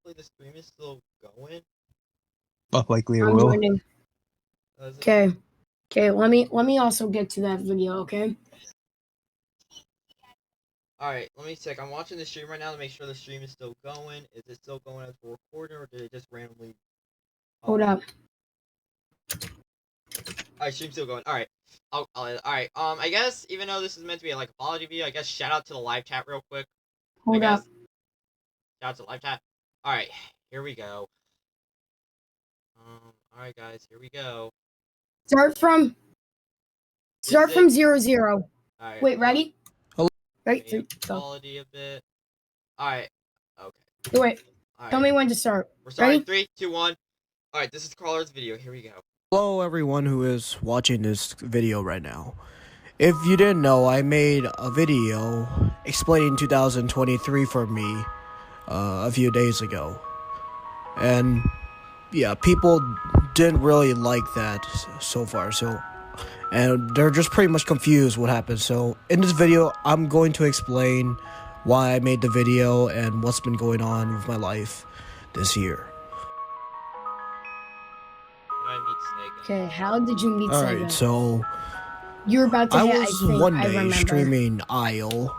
hopefully the stream is still going. Likely it I'm will. joining. Okay. Okay, let me also get to that video, okay? Alright, let me check. I'm watching the stream right now to make sure the stream is still going. Is it still going as we're recording, or did it just randomly... Hold up. Alright, stream's still going. Alright. Alright, I guess, even though this is meant to be like apology video, I guess shout out to the live chat real quick. Hold up. Shout out to the live chat. Alright, here we go. Alright guys, here we go. Start from 0-0. Alright. Wait, ready? Hello. Right, 3, go. Quality a bit. Alright. Okay. Wait. Alright. Tell me when to start. We're starting. Ready? 3, 2, 1. Alright, this is Crawler's video. Here we go. Hello everyone who is watching this video right now. If you didn't know, I made a video explaining 2023 for me a few days ago. And yeah, people didn't really like that so far, and they're just pretty much confused what happened. So in this video, I'm going to explain why I made the video and what's been going on with my life this year. Okay, how did you meet Sega? Alright, so you were about to I hit, was I think, one I day remember. streaming Isle,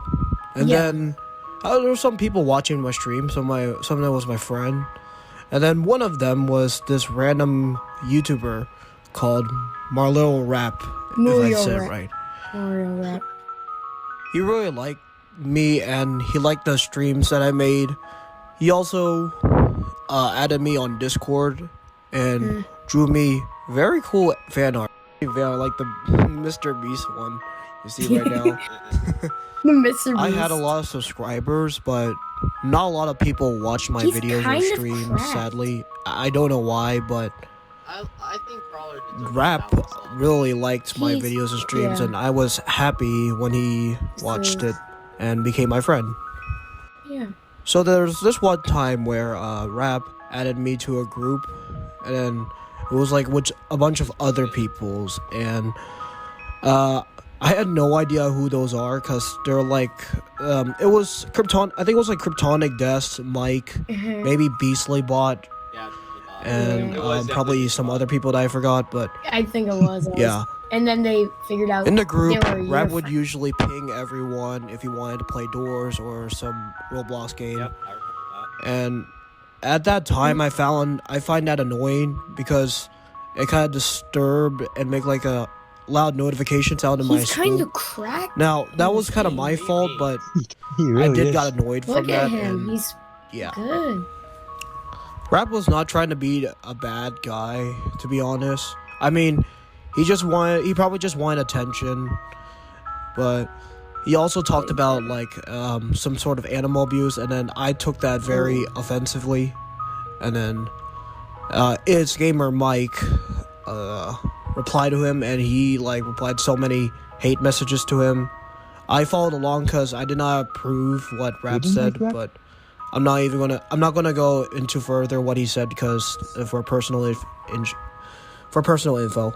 and Yeah. then there were some people watching my stream. Some of them was my friend, and then one of them was this random YouTuber called Mario Rap, if I said it right. Mario Rap. He really liked me, and he liked the streams that I made. He also added me on Discord and drew me very cool fan art. Like the Mr. Beast one you see right now. The Mr. Beast. I had a lot of subscribers, but not a lot of people watch my He's videos or kind of streams, cracked. sadly. I don't know why, but I think Crawler deserves Rap to shout out. really liked my He's- videos and streams, yeah. and I was happy when he watched it and became my friend. Yeah. So there's this one time where Rap added me to a group, and then it was like with a bunch of other people's, and I had no idea who those are, because they're like it was Krypton. I think it was like Kryptonic Death, Mike, maybe Beastly Bot, Yeah, and it was probably definitely some other people that I forgot, but I think it was. yeah. And then they figured out In the group, they were your Rap would friend. usually ping everyone if he wanted to play Doors or some Roblox game. Yep, I remember that. And at that time, I find that annoying because it kind of disturb and make like a loud notification sound in my He's kind screen. of cracked. Now that was kind of my fault, but He really I did is. got annoyed Look from at that. him. And He's yeah, good. Rap was not trying to be a bad guy, to be honest. I mean, he probably just wanted attention, but he also talked about like some sort of animal abuse, and then I took that very offensively, and then it's gamer Mike replied to him, and he like replied so many hate messages to him. I followed along because I did not approve what Rap didn't said, like Rap? but I'm not gonna go into further what he said because for personal info.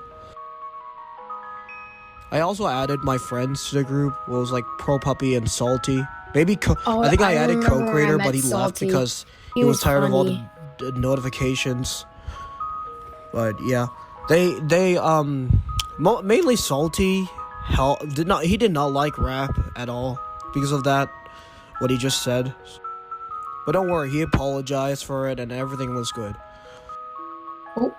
I also added my friends to the group. It was like Pro Puppy and Salty. Maybe I think I added remember when I Co-Creator, met but he left Salty. because He he was was tired of all funny. the notifications. But yeah, they mainly Salty he did not like Rap at all because of that, what he just said. But don't worry, he apologized for it and everything was good. Oh.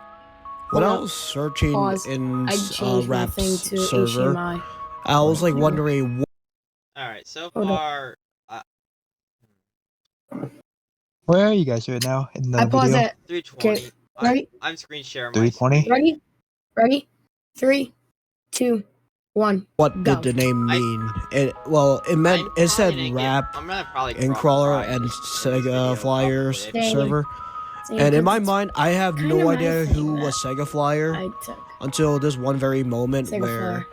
When Hold I up. was searching Pause. in I changed my Rap's thing to server, HDMI. I was like wondering Alright, so Hold up. far... Where are you guys right now in the I pause video? it. 320. Okay, ready? I'm screen sharing my 320? screen. Ready? Ready? 3, 2, 1. what Go. did the name I- mean. It said Rap I'm gonna probably and Crawler and Sega Flyers Dang. server. Same And in my because mind, I have kinda no my idea thing who that was Sega Flyer I took. until this one very moment Sega where Flyer.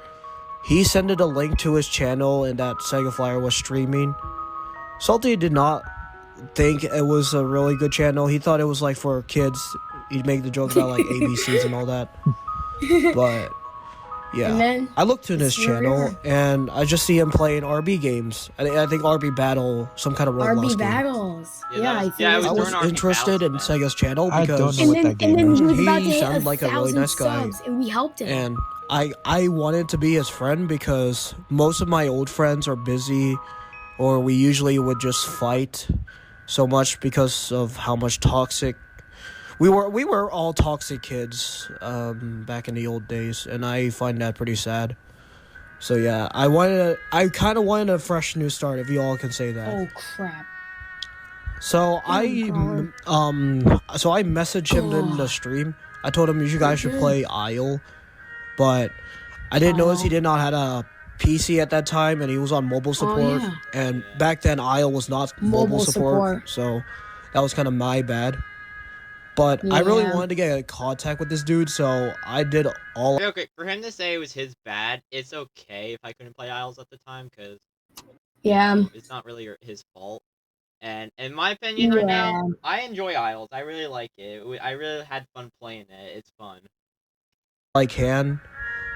he sent a link to his channel and that Sega Flyer was streaming. Salty did not think it was a really good channel. He thought it was like for kids. He'd make the joke about like ABCs and all that. But Yeah. And then I looked in his It's where we channel and I just see him playing RB games. I think RB Battle, some kind of Roblox RB game. Battles. Yeah, Yeah, that I was- think yeah, it it's was I during was RB interested in Battles, Sega's channel I don't because know And what then, that game and then is. he was about to He hit sounded like a really 1,000 nice guy. subs, and we helped him. and I wanted to be his friend because most of my old friends are busy, or we usually would just fight so much because of how much toxic we were all toxic kids back in the old days, and I find that pretty sad. So yeah, I kind of wanted a fresh new start, if you all can say that. Oh crap! So God. I messaged him in the stream. I told him you guys should play Isle, but I didn't notice he did not have a PC at that time, and he was on mobile support. yeah. And back then, Isle was not mobile Mobile support, so that was kind of my bad. But I really Yeah. wanted to get in contact with this dude, so I did all. Okay, for him to say it was his bad, it's okay if I couldn't play Isles at the time, because Yeah. it's not really his fault. And in my opinion, right now, Yeah. I enjoy Isles. I really like it. I really had fun playing it. It's fun. I can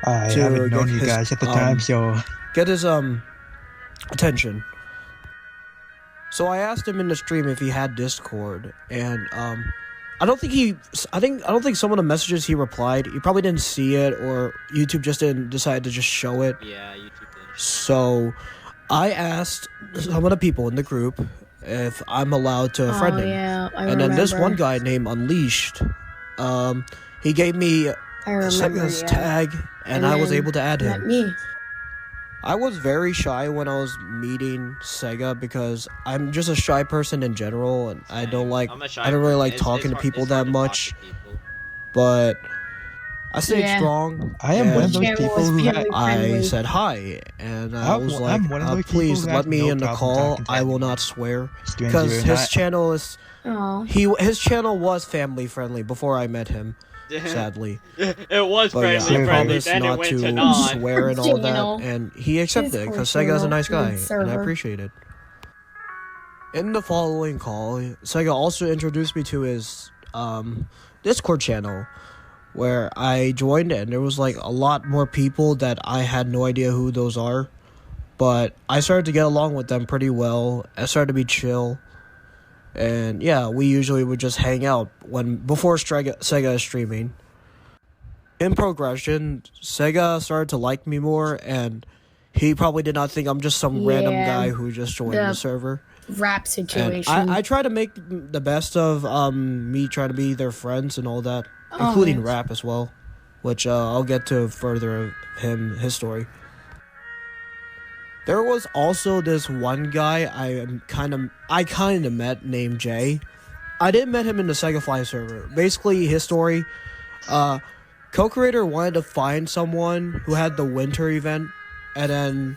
I to haven't known get you his, guys at the time, so get his attention. So I asked him in the stream if he had Discord, and I don't think some of the messages he replied, he probably didn't see it, or YouTube just didn't decide to just show it. Yeah, YouTube did. So I asked some of the people in the group if I'm allowed to friend him. Yeah, I And then this remember. one guy named Unleashed, he gave me I remember. Sega's Yeah. tag, and I was then able to add Not him. me. I was very shy when I was meeting Sega because I'm just a shy person in general, and I don't like I'm a shy I don't really person. like It's talking to hard- people it's that hard to talk much. to people. But I stayed Yeah. strong. I am and one of those Channel people is who family had, I friendly. said hi, and I I'm was one- like, I'm one of those people please who let has me no in the problem call. talking to I will anyone. not swear stranger because or his not. channel is Oh. his channel was family friendly before I met him. Sadly. It was But yeah, friendly, I Yeah. friendly. promised Then it not went to to non. swear and all that, Channel. and he accepted it because Discord Sega's a channel, nice guy, good and I server. appreciate it. In the following call, Sega also introduced me to his Discord channel, where I joined, and there was like a lot more people that I had no idea who those are, but I started to get along with them pretty well. I started to be chill. And yeah, we usually would just hang out before Sega is streaming. In progression, Sega started to like me more, and he probably did not think I'm just some random Yeah. guy who just joined the The server. Rap And situation. I try to make the best of me trying to be their friends and all that, Oh, including yes. Rap as well, which I'll get to further his story. There was also this one guy I kind of met named Jay. I didn't met him in the Sega Fly server. Basically, his story, co-creator wanted to find someone who had the winter event, and then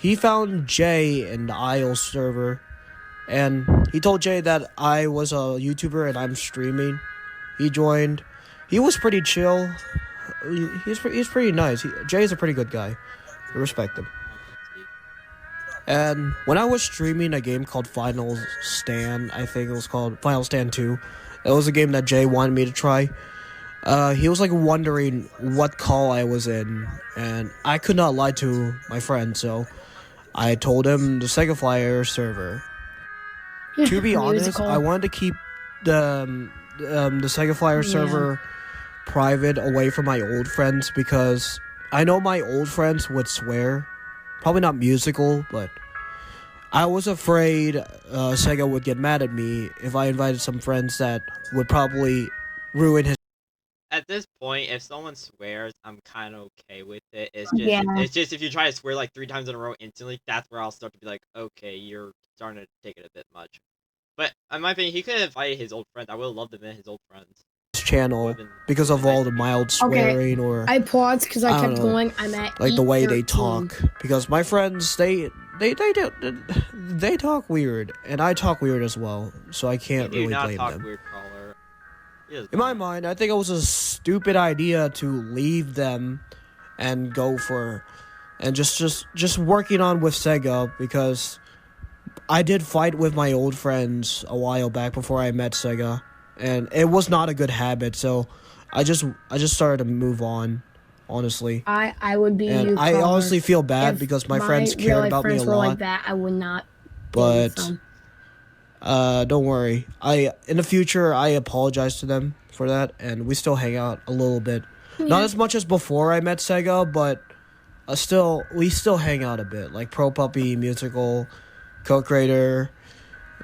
he found Jay in the Isle server, and he told Jay that I was a YouTuber and I'm streaming. He joined. He was pretty chill. He's pretty nice. Jay's a pretty good guy. I respect him. And when I was streaming a game called Final Stand, I think it was called Final Stand 2, it was a game that Jay wanted me to try. He was like wondering what call I was in, and I could not lie to my friend, so I told him the Sega Flyer server. To be honest, Musical. I wanted to keep the Sega Flyer Yeah. server private away from my old friends because I know my old friends would swear. Probably not musical, but I was afraid Sega would get mad at me if I invited some friends that would probably ruin his. At this point, if someone swears, I'm kind of okay with it. Yeah. It's just if you try to swear like 3 times in a row instantly, that's where I'll start to be like, okay, you're starting to take it a bit much. But in my opinion, he could have invited his old friends. I would have loved to meet his old friends. Channel because of all the mild swearing or I paused because I I don't kept know, going. I'm at like the way they 8:13. talk. Because my friends they talk weird, and I talk weird as well, so I You can't do really not blame talk them. weird, caller. He is In my not. mind, I think it was a stupid idea to leave them and go for and just working on with Sega because I did fight with my old friends a while back before I met Sega, and it was not a good habit. So I just started to move on. honestly. I would be you, And I Carl. honestly feel bad If because my my friends real cared life about me a friends were like lot. that, I would not. But Son. don't worry. In the future I apologize to them for that, and we still hang out a little bit. Not as much as before I met Sega, but we still hang out a bit. Like Pro Puppy, Musical, Co-Creator,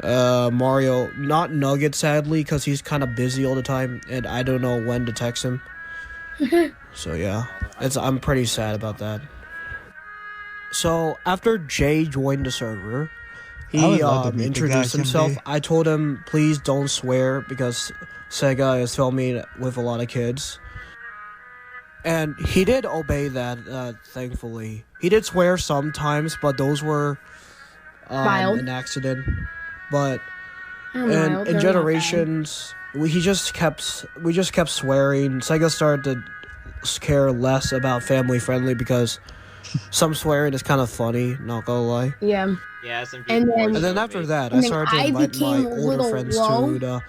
Mario. Not Nugget, sadly, because he's kind of busy all the time, and I don't know when to text him. So yeah, I'm pretty sad about that. So after Jay joined the server, I he would love to meet the introduced guy himself. someday. I told him, please don't swear because Sega is filming with a lot of kids. And he did obey that, thankfully. He did swear sometimes, but those were Mild. an accident. But They're and mild, in they're not generations, we just kept swearing. Sega started to care less about family friendly because some swearing is kind of funny. Not gonna lie. bad. Yeah. Yeah, some And people then- are And then so after big. that, And I then started to I invite my became a older little friends low, to the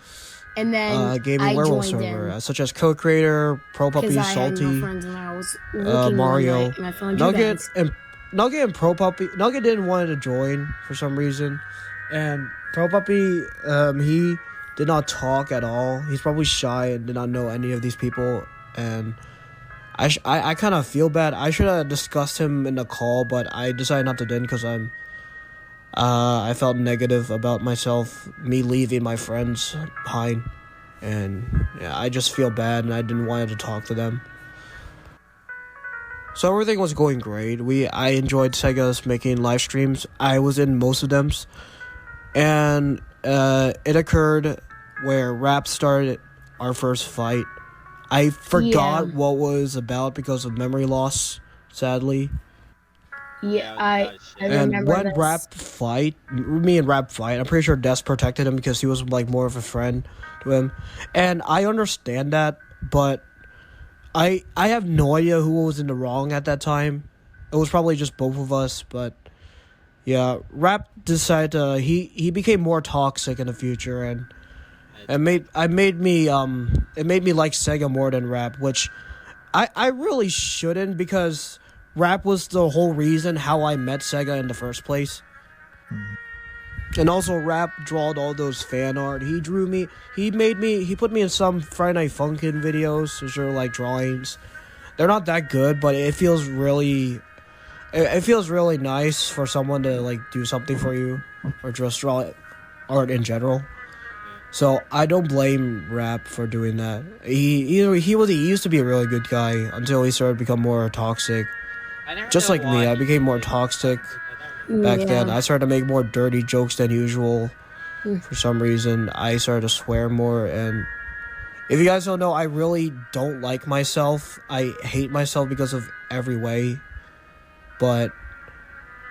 And then Gaming I Werewolf joined server, in such as Co-Creator, Pro Puppy, because I had no Salty, friends and I was looking Mario, one night and I found you Nugget, guys. and Pro Puppy. Nugget didn't want to join for some reason, and Pro Puppy, he did not talk at all. He's probably shy and did not know any of these people, and I kind of feel bad. I should have discussed him in the call, but I decided not to then because I felt negative about myself, me leaving my friends behind, and yeah, I just feel bad, and I didn't want to talk to them. So everything was going great. I enjoyed Sega's making live streams. I was in most of them, and it occurred where Rap started our first fight. I forgot what was about because of memory loss, sadly. Yeah, Yeah, I And remember when this. me and Rap fight, I'm pretty sure Des protected him because he was like more of a friend to him. And I understand that, but I have no idea who was in the wrong at that time. It was probably just both of us, but yeah, Rap decided he became more toxic in the future, and it made me like Sega more than Rap, which I really shouldn't, because Rap was the whole reason how I met Sega in the first place. And also Rap drawed all those fan art. He drew me, he put me in some Friday Night Funkin' videos, which are like drawings. They're not that good, but it feels really nice for someone to like do something for you, or just draw art in general. So I don't blame Rap for doing that. He used to be a really good guy until he started to become more toxic. Just like me, I became more toxic back then. I started to make more dirty jokes than usual. For some reason, I started to swear more, and if you guys don't know, I really don't like myself. I hate myself because of every way, but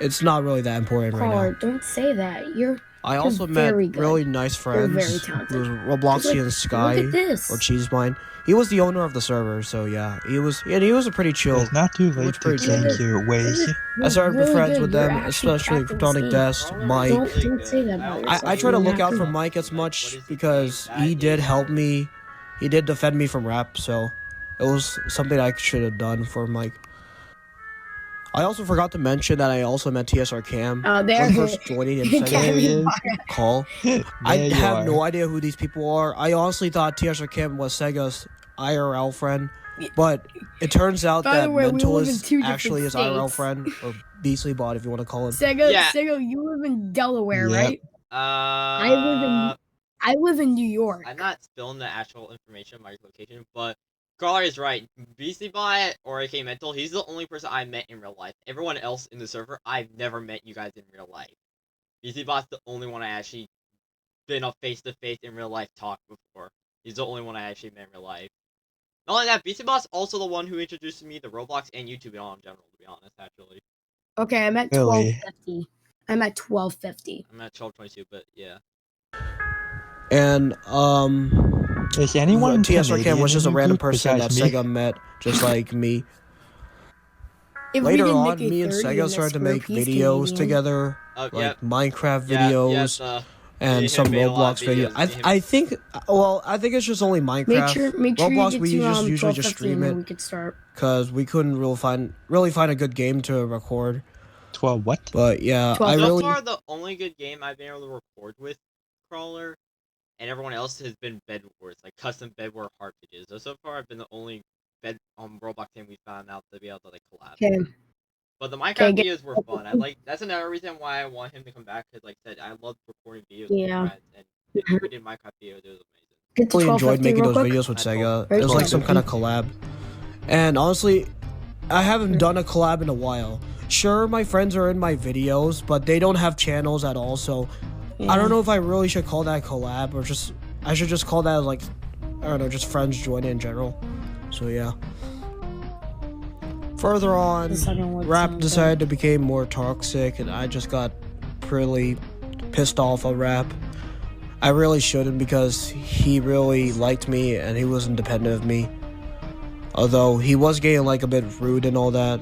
it's not really that important right Carl, now. don't say that. I also met very good. really nice friends. very talented. Who was Robloxian Sky, Look at this. or Cheesemine. He was the owner of the server, so yeah, he was a pretty chill. It's not too late Which to pretty change chill. your ways. I started to be Really friends good. with You're them, actually especially cracking Kryptonic this Dest, Mike. Don't say that about yourself. I try to You're look not out for good. Mike as much because he did help me. He did defend me from Rap, so it was something I should have done for Mike. I also forgot to mention that I also met TSR Cam Oh, there when he first joining in There second he is. call. I There you have are. no idea who these people are. I honestly thought TSR Cam was Sega's IRL friend, but it turns out By the that way, we live in Mentalist two different actually is IRL states. friend, or Beastly Bot if you want to call him. Sega, Yeah. Sega, you live in Delaware, Yep. right? I live in New York. I'm not spilling the actual information of my location, but Carl is right. BCBot or AK Mental, he's the only person I met in real life. Everyone else in the server, I've never met you guys in real life. BCBot's the only one I actually been a face-to-face in real life talk before. He's the only one I actually met in real life. Not only that, BCBot's also the one who introduced me to Roblox and YouTube in all in general, to be honest, actually. Okay, I'm at Really? 1250. I'm at 1250. I'm at 1222, but yeah. And Is anyone TSR Cam was Canadian just a in your random group person that besides me? Sega met, just like me. If we Later didn't on, make a me and 30 in Sega this started to group, make he's videos Canadian. together, Oh, like yep. Minecraft Yeah, videos, yes, and Yeah, some he made a lot Roblox of video. videos. I think I think it's just only Minecraft. Make sure Roblox you we get to usually just 12:15 stream and it we could start. because we couldn't really find a good game to record. 12 what? But yeah, 12. I So really far, the only good game I've been able to record with Crawler and everyone else has been Bed Wars, like custom Bed War harpages. So far, I've been the only Roblox game we found out to be able to like collab. Okay. But the Minecraft get- videos were fun. That's another reason why I want him to come back because, like I said, I love recording videos Yeah. with friends, and if we did Minecraft videos, it was amazing. Get to really enjoyed 12:15 making real those quick. videos with That's Sega. all. It was like some 12:15. kind of collab. And honestly, I haven't done a collab in a while. Sure, my friends are in my videos, but they don't have channels at all, so Yeah. I don't know if I really should call that collab or just I should just call that like I don't know, just friends joining in general. So yeah. Further on, The second one Rap sounds decided to become more toxic, and I just got really pissed off at Rap. I really shouldn't because he really liked me and he was independent of me. Although he was getting like a bit rude and all that.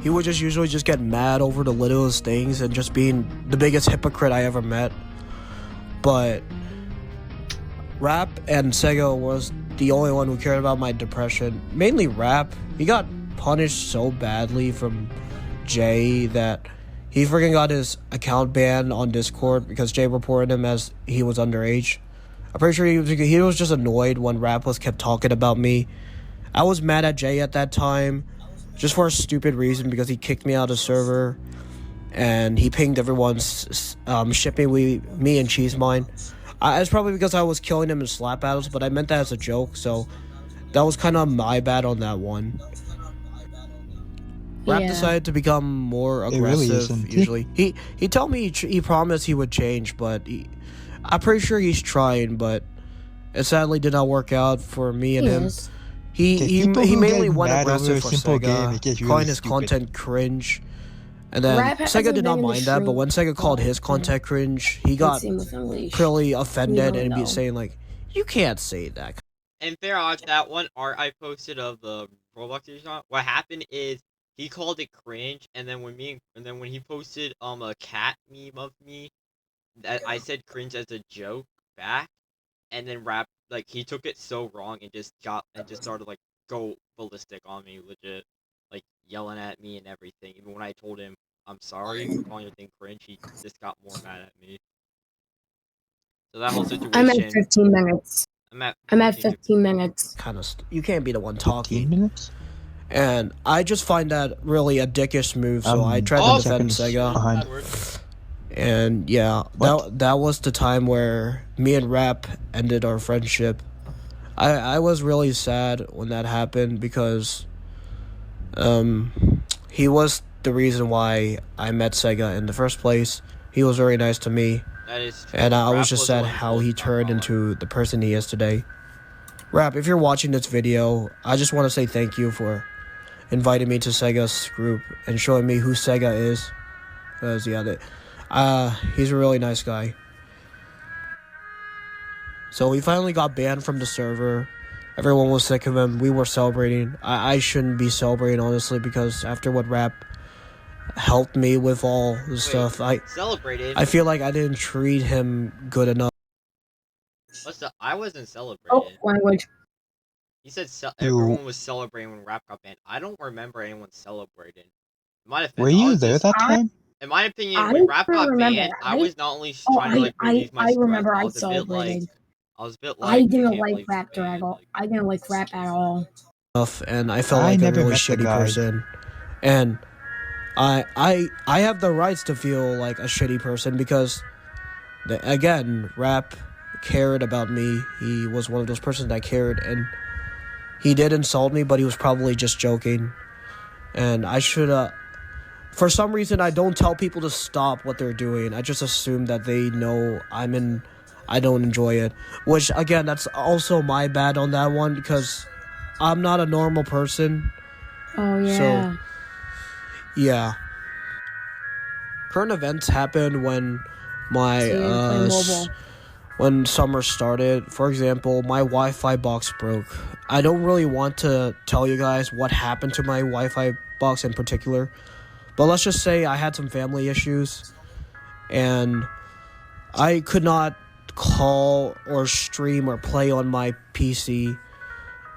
He would just usually just get mad over the littlest things and just being the biggest hypocrite I ever met. But Rap and Sega was the only one who cared about my depression. Mainly Rap. He got punished so badly from Jay that he freaking got his account banned on Discord because Jay reported him as he was underage. I'm pretty sure he was just annoyed when Rap was kept talking about me. I was mad at Jay at that time, just for a stupid reason because he kicked me out of the server, and he pinged everyone's shipping me and Cheese Mine. It's probably because I was killing him in slap battles, but I meant that as a joke, so that was kind of my bad on that one. Rap Yeah. decided to become more It really aggressive. isn't. Usually, he told me he promised he would change, but I'm pretty sure he's trying, but it sadly did not work out for me and him. Yes. He Okay, he people he who mainly get went mad over aggressive a for simple game, Sega, it gets really calling his stupid. content cringe. And then Rap Sega hasn't did not been in the mind that, but stream when Sega called his long. content cringe, he got Same with Unleashed. really offended We don't and be know. saying like, "You can't say that." And fair odds, that one art I posted of the Roblox series, what happened is he called it cringe, and then when he posted a cat meme of me, that I said cringe as a joke back, and then Rap like he took it so wrong and just started like go ballistic on me, legit, like yelling at me and everything. Even when I told him I'm sorry for calling your thing cringe, he just got more mad at me. So that whole situation. I'm at 15 minutes. I'm at 15. 15 minutes. Kind of, you can't be the one 15 talking. minutes? And I just find that really a dickish move, so I tried Oh, to defend seconds Sega. behind. And yeah, What? that was the time where me and Rap ended our friendship. I was really sad when that happened because he was the reason why I met Sega in the first place. He was very nice to me, That is true. and I Rap was just sad one how that he was turned not into the person he is today. Rap, if you're watching this video, I just want to say thank you for inviting me to Sega's group and showing me who Sega is. Because, yeah, he's a really nice guy. So we finally got banned from the server. Everyone was sick of him. We were celebrating. I shouldn't be celebrating, honestly, because after what Rap helped me with all the stuff, celebrated. I feel like I didn't treat him good enough. I wasn't Oh, celebrating. language. He said everyone was celebrating when Rap got banned. I don't remember anyone celebrating. In my defense, Were you there that time? In my opinion, I when Rap got remember. banned, I was not only Oh, trying to like relieve my I stress. remember I I was a bit like, celebrated. I was a bit like, I I didn't can't like believe Rap he's banned, Drago. like- I didn't like Rap at all. And I felt I like a never really met the shitty guy. person. And I have the rights to feel like a shitty person because, again, Rap cared about me. He was one of those persons that cared, and he did insult me, but he was probably just joking. And I should, for some reason, I don't tell people to stop what they're doing. I just assume that they know I don't enjoy it. Which, again, that's also my bad on that one because I'm not a normal person. Oh, yeah. Yeah. Current events happened when my So you didn't play mobile. when summer started. For example, my Wi-Fi box broke. I don't really want to tell you guys what happened to my Wi-Fi box in particular, but let's just say I had some family issues, and I could not call or stream or play on my PC.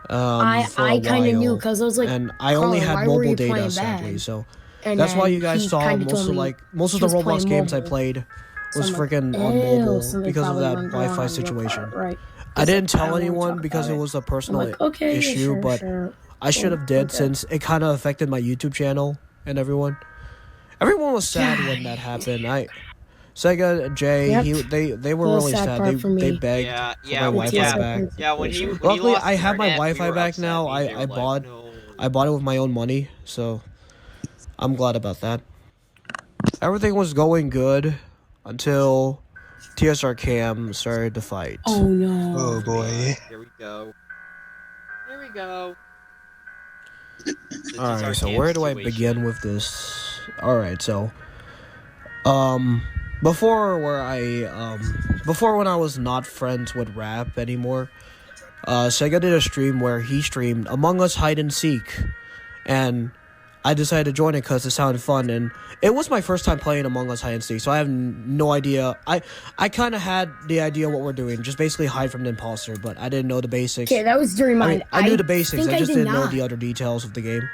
I For a kind of knew while, because I was like, and I only Carl, had why were mobile you data playing sadly. bad? So And that's why then you guys he saw kinda most told of me most of he the was playing Roblox games I mobile. played So was I'm like, freaking on ew, mobile something because of probably that went wrong Wi-Fi on your situation. part, right? I He's didn't like, I tell don't wanna anyone talk because about it it. was a I'm personal like, okay, issue, sure, but sure. I should have did Okay. since it kind of affected my YouTube channel and everyone. Everyone was sad when that happened. Sega Jay, Yep. they were The really sad sad. part for they me. begged Yeah, for yeah, my when, Wi-Fi yeah, back. yeah. When he Luckily, lost I have my internet, we Wi-Fi were back upset. now. Me and they were I like, bought no. I bought it with my own money, so I'm glad about that. Everything was going good until TSR Cam started to fight. Oh no. Oh boy. Here we go. Here we go. The Alright, so TSR where do I situation. begin with this? Alright, so before when I was not friends with Rap anymore, Sega did a stream where he streamed Among Us Hide and Seek, and I decided to join it because it sounded fun, and it was my first time playing Among Us Hide and Seek, so I have no idea. I kind of had the idea what we're doing, just basically hide from the imposter, but I didn't know the basics. Okay, that was during I mine. mean, I knew the basics, think I just did didn't know not. the other details of the game.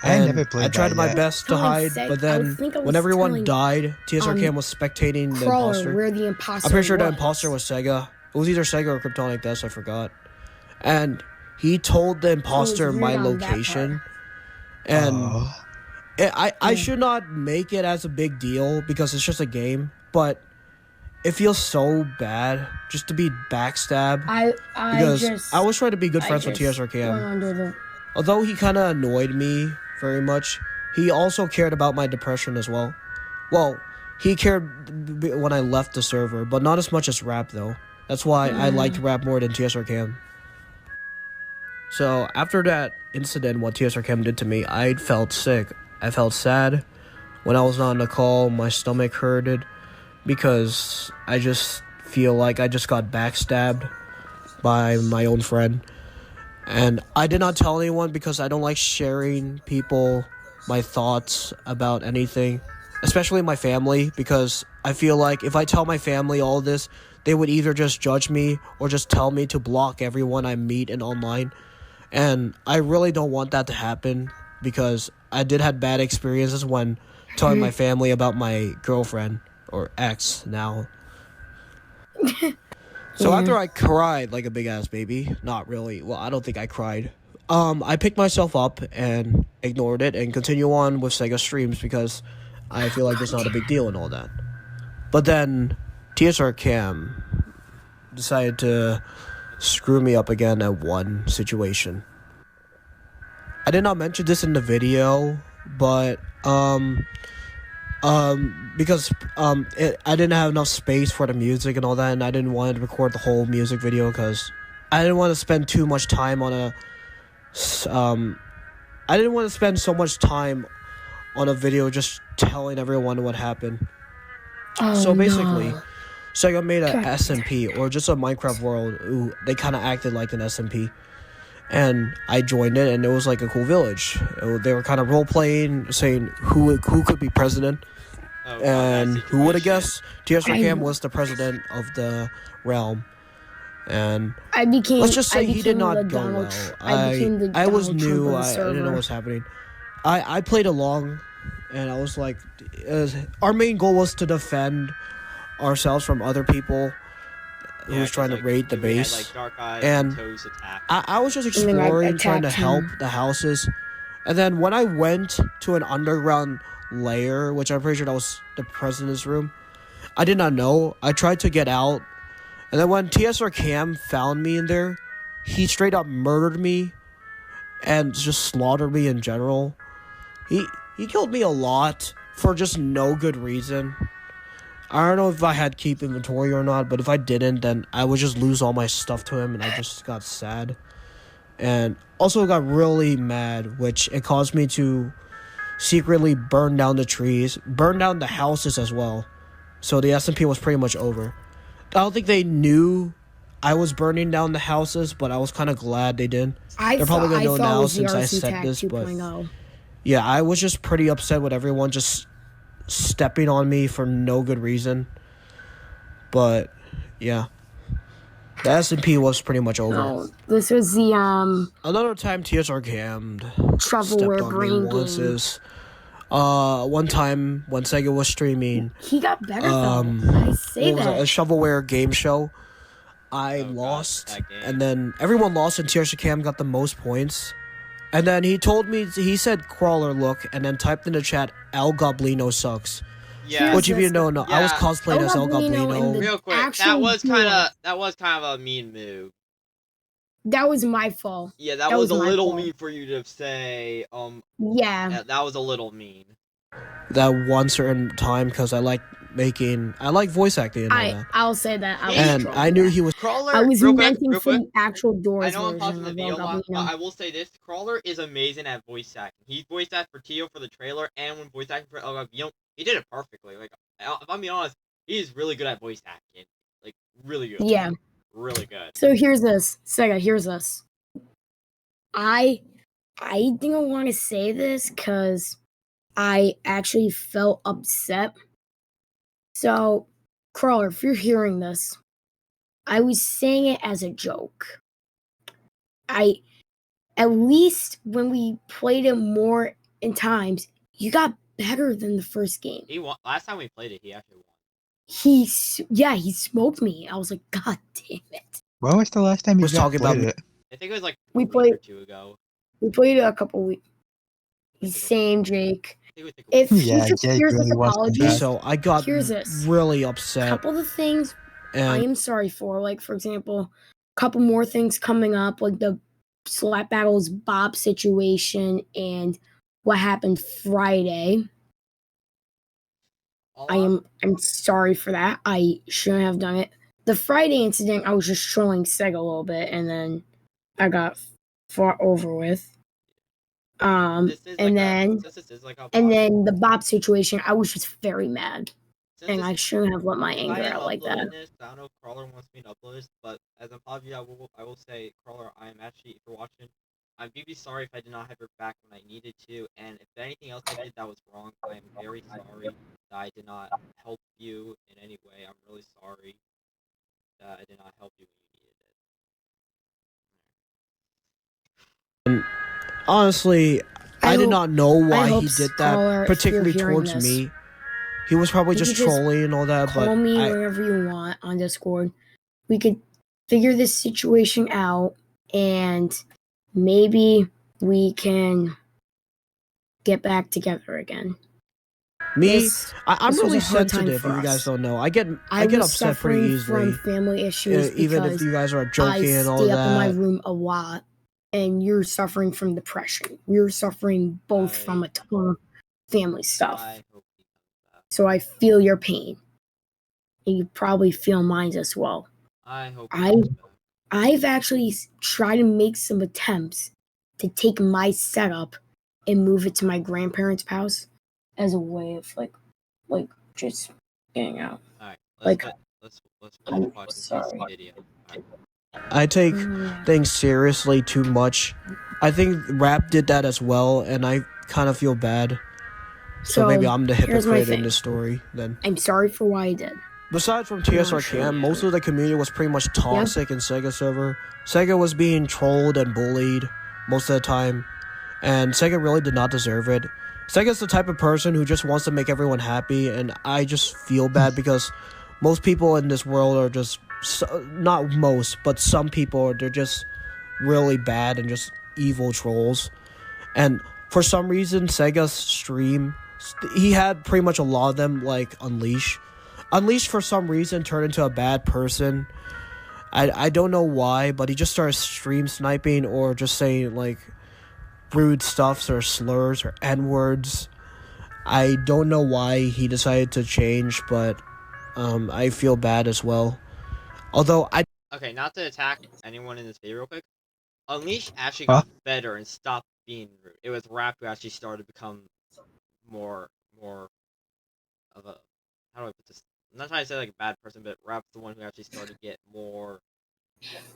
I And never played I tried that my yet. best to Telling hide, Seg- but I then think I was when everyone telling, died, TSR Cam was spectating the Crawler, imposter. where the imposter I'm pretty sure the was. imposter was Sega. It was either Sega or Kryptonic Deaths, I forgot. And he told the imposter weird my on that location. And Oh. I should not make it as a big deal because it's just a game, but it feels so bad just to be backstabbed. Because I was trying to be good friends with TSR Cam. Although he kind of annoyed me very much, he also cared about my depression as well. Well, he cared when I left the server, but not as much as Rap though. That's why I liked Rap more than TSR Cam. So after that incident, what TSR Cam did to me, I felt sick. I felt sad. When I was on the call, my stomach hurted because I just feel like I just got backstabbed by my own friend. And I did not tell anyone because I don't like sharing my thoughts about anything, especially my family, because I feel like if I tell my family all this, they would either just judge me or just tell me to block everyone I meet in online. And I really don't want that to happen because I did have bad experiences when telling my family about my girlfriend, or ex now. So after I cried like a big ass baby, not really. Well, I don't think I cried. I picked myself up and ignored it and continue on with Sega streams because I feel like it's not a big deal and all that. But then TSR Cam decided to screw me up again at one situation. I did not mention this in the video, but because I didn't have enough space for the music and all that, and I didn't want to record the whole music video because I didn't want to spend too much time on I didn't want to spend so much time on a video just telling everyone what happened. So basically, Sega made a SMP, or just a Minecraft world. Ooh, they kind of acted like an SMP. And I joined it, and it was like a cool village. They were kind of role-playing, saying who could be president. And who would have guessed TSR Cam was the president of the realm. And let's just say he did not go well. I was new. I didn't know what was happening. I played along, and I was like, our main goal was to defend ourselves from other people who was trying to raid the base. And I was just exploring, trying to help the houses. And then when I went to an underground lair, which I'm pretty sure that was the president's room, I did not know. I tried to get out. And then when TSR Cam found me in there, he straight up murdered me and just slaughtered me in general. He killed me a lot for just no good reason. I don't know if I had keep inventory or not, but if I didn't, then I would just lose all my stuff to him, and I just got sad. And also got really mad, which it caused me to secretly burn down the trees, burn down the houses as well. So the SMP was pretty much over. I don't think they knew I was burning down the houses, but I was kind of glad they did. They're probably going to know now since I said this, but yeah, I was just pretty upset with everyone just stepping on me for no good reason. But yeah, the SMP was pretty much over. No, this was the Another time TSR cammed shovelware stepped on me brain once game. is one time when Sega was streaming He got better though. I say what was it, a that. shovelware game show. I Oh, God, lost, that game. and then everyone lost, and TSR Cam got the most points. And then he told me, he said Crawler look, and then typed in the chat, El Goblino sucks. Yeah. Which if you Yes, don't know, I was yeah. cosplaying as El El Goblino Goblino. and the- Real quick, actual that was kind of a mean move. That was my fault. Yeah, that That was a was my little fault. mean for you to say. Yeah. That was a little mean. That one certain time, because I like voice acting and all that. I'll say that. I was And trolling I knew that. he was. Crawler. I was real quick, inventing real for quick. the actual doors I know I'm pausing version the of El video a lot, but Goblino. I will say this: Crawler is amazing at voice acting. He voiced acted for Tio for the trailer, and when voice acting for El Goblino, he did it perfectly. Like, if I'm being honest, he's really good at voice acting. Like, really good. Yeah. Really good. So here's this. Sega, here's this. I didn't want to say this because I actually felt upset. So, Crawler, if you're hearing this, I was saying it as a joke. At least when we played it more in times, you got better than the first game. He won. Last time we played it, he actually won. He smoked me. I was like, God damn it. When was the last time you Was guys talking about played me. it? I think it was like We a week played- or two ago. We played it a couple weeks. Same, Jake. I think we think If Yeah, he Jake hears really this wants to apology, back. So I got Here's this. really a upset. couple of things I And am sorry for. Like, for example, a couple more things coming up, like the Slap Battles Bob situation and what happened Friday. I'm sorry for that. I shouldn't have done it. The Friday incident, I was just trolling Sega a little bit, and then I got far over with. And then the Bob situation, I was just very mad, and I shouldn't have let my anger out like that. I don't know if Crawler wants me to upload this, but as an apology, I will say, Crawler, I am actually, if you're watching, I'm deeply sorry if I did not have your back when I needed to, and if anything else I did that was wrong, I am very sorry that I did not help you in any way. I'm really sorry that I did not help you when you needed it. honestly, I did hope- not know why hope he did Scholar, that, if particularly you're hearing towards this, me. He was probably you just could just trolling and all that, Call but me I, whenever you want on Discord. We could figure this situation out, and maybe we can get back together again. me, This- I'm this was really a hard time sensitive. for If you guys us. don't know, I get I was upset pretty suffering easily. from family issues Even if because you guys are I joking stay and up all in my that. room a lot, and you're suffering from depression. We're suffering both I- from a ton of family stuff. I hope he comes back. So I feel your pain. And you probably feel mine as well. I hope he I- comes back. I've actually tried to make some attempts to take my setup and move it to my grandparents' house as a way of like just getting out. Alright, like, let's I'm watch this sorry. video. Alright. I take Mm, things seriously too much. I think Rap did that as well, and I kind of feel bad. So maybe I'm the here's my hypocrite in thing. this story then. I'm sorry for what I did. Besides from TSR sure. Cam, most of the community was pretty much toxic in Sega server. Sega was being trolled and bullied most of the time, and Sega really did not deserve it. Sega's the type of person who just wants to make everyone happy, and I just feel bad because most people in this world are just, not most, but some people, they're just really bad and just evil trolls. And for some reason, Sega's stream, he had pretty much a lot of them, like Unleash. Unleash, for some reason, turned into a bad person. I don't know why, but he just started stream sniping or just saying, like, rude stuffs or slurs or N-words. I don't know why he decided to change, but I feel bad as well. Although Okay, not to attack anyone in this video real quick. Unleash actually got better and stopped being rude. It was Rap who actually started to become more of a, how do I put this? I'm not trying to say like a bad person, but Rap's the one who actually started to get more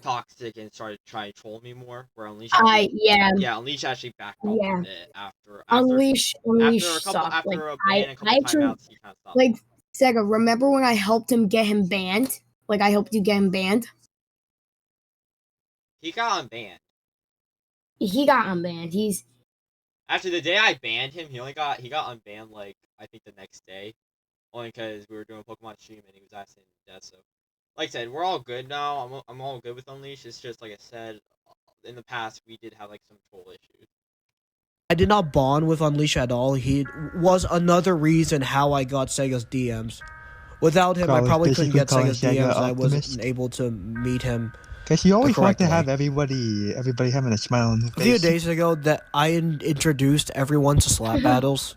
toxic and started trying to troll me more. Where Unleash, yeah, Unleash actually backed off a bit after Unleash after a couple sucked. after Like, a ban and a couple I actually timeouts, he kind of stopped. like Sega, remember when I helped him get him banned? Like I helped you get him banned? He got unbanned. He got unbanned. He's Actually, the day I banned him, he got unbanned like I think the next day, only because we were doing a Pokemon stream and he was asking that. So, like I said, we're all good now. I'm all good with Unleash. It's just like I said, in the past we did have like some troll issues. I did not bond with Unleash at all. He was another reason how I got Sega's DMs. Without him, I Carl probably is couldn't basically get Sega's calling Sega DMs. I wasn't optimist. able to meet him. Because you always want correct to way. have everybody having a smile on their A few face. days ago, that I introduced everyone to slap battles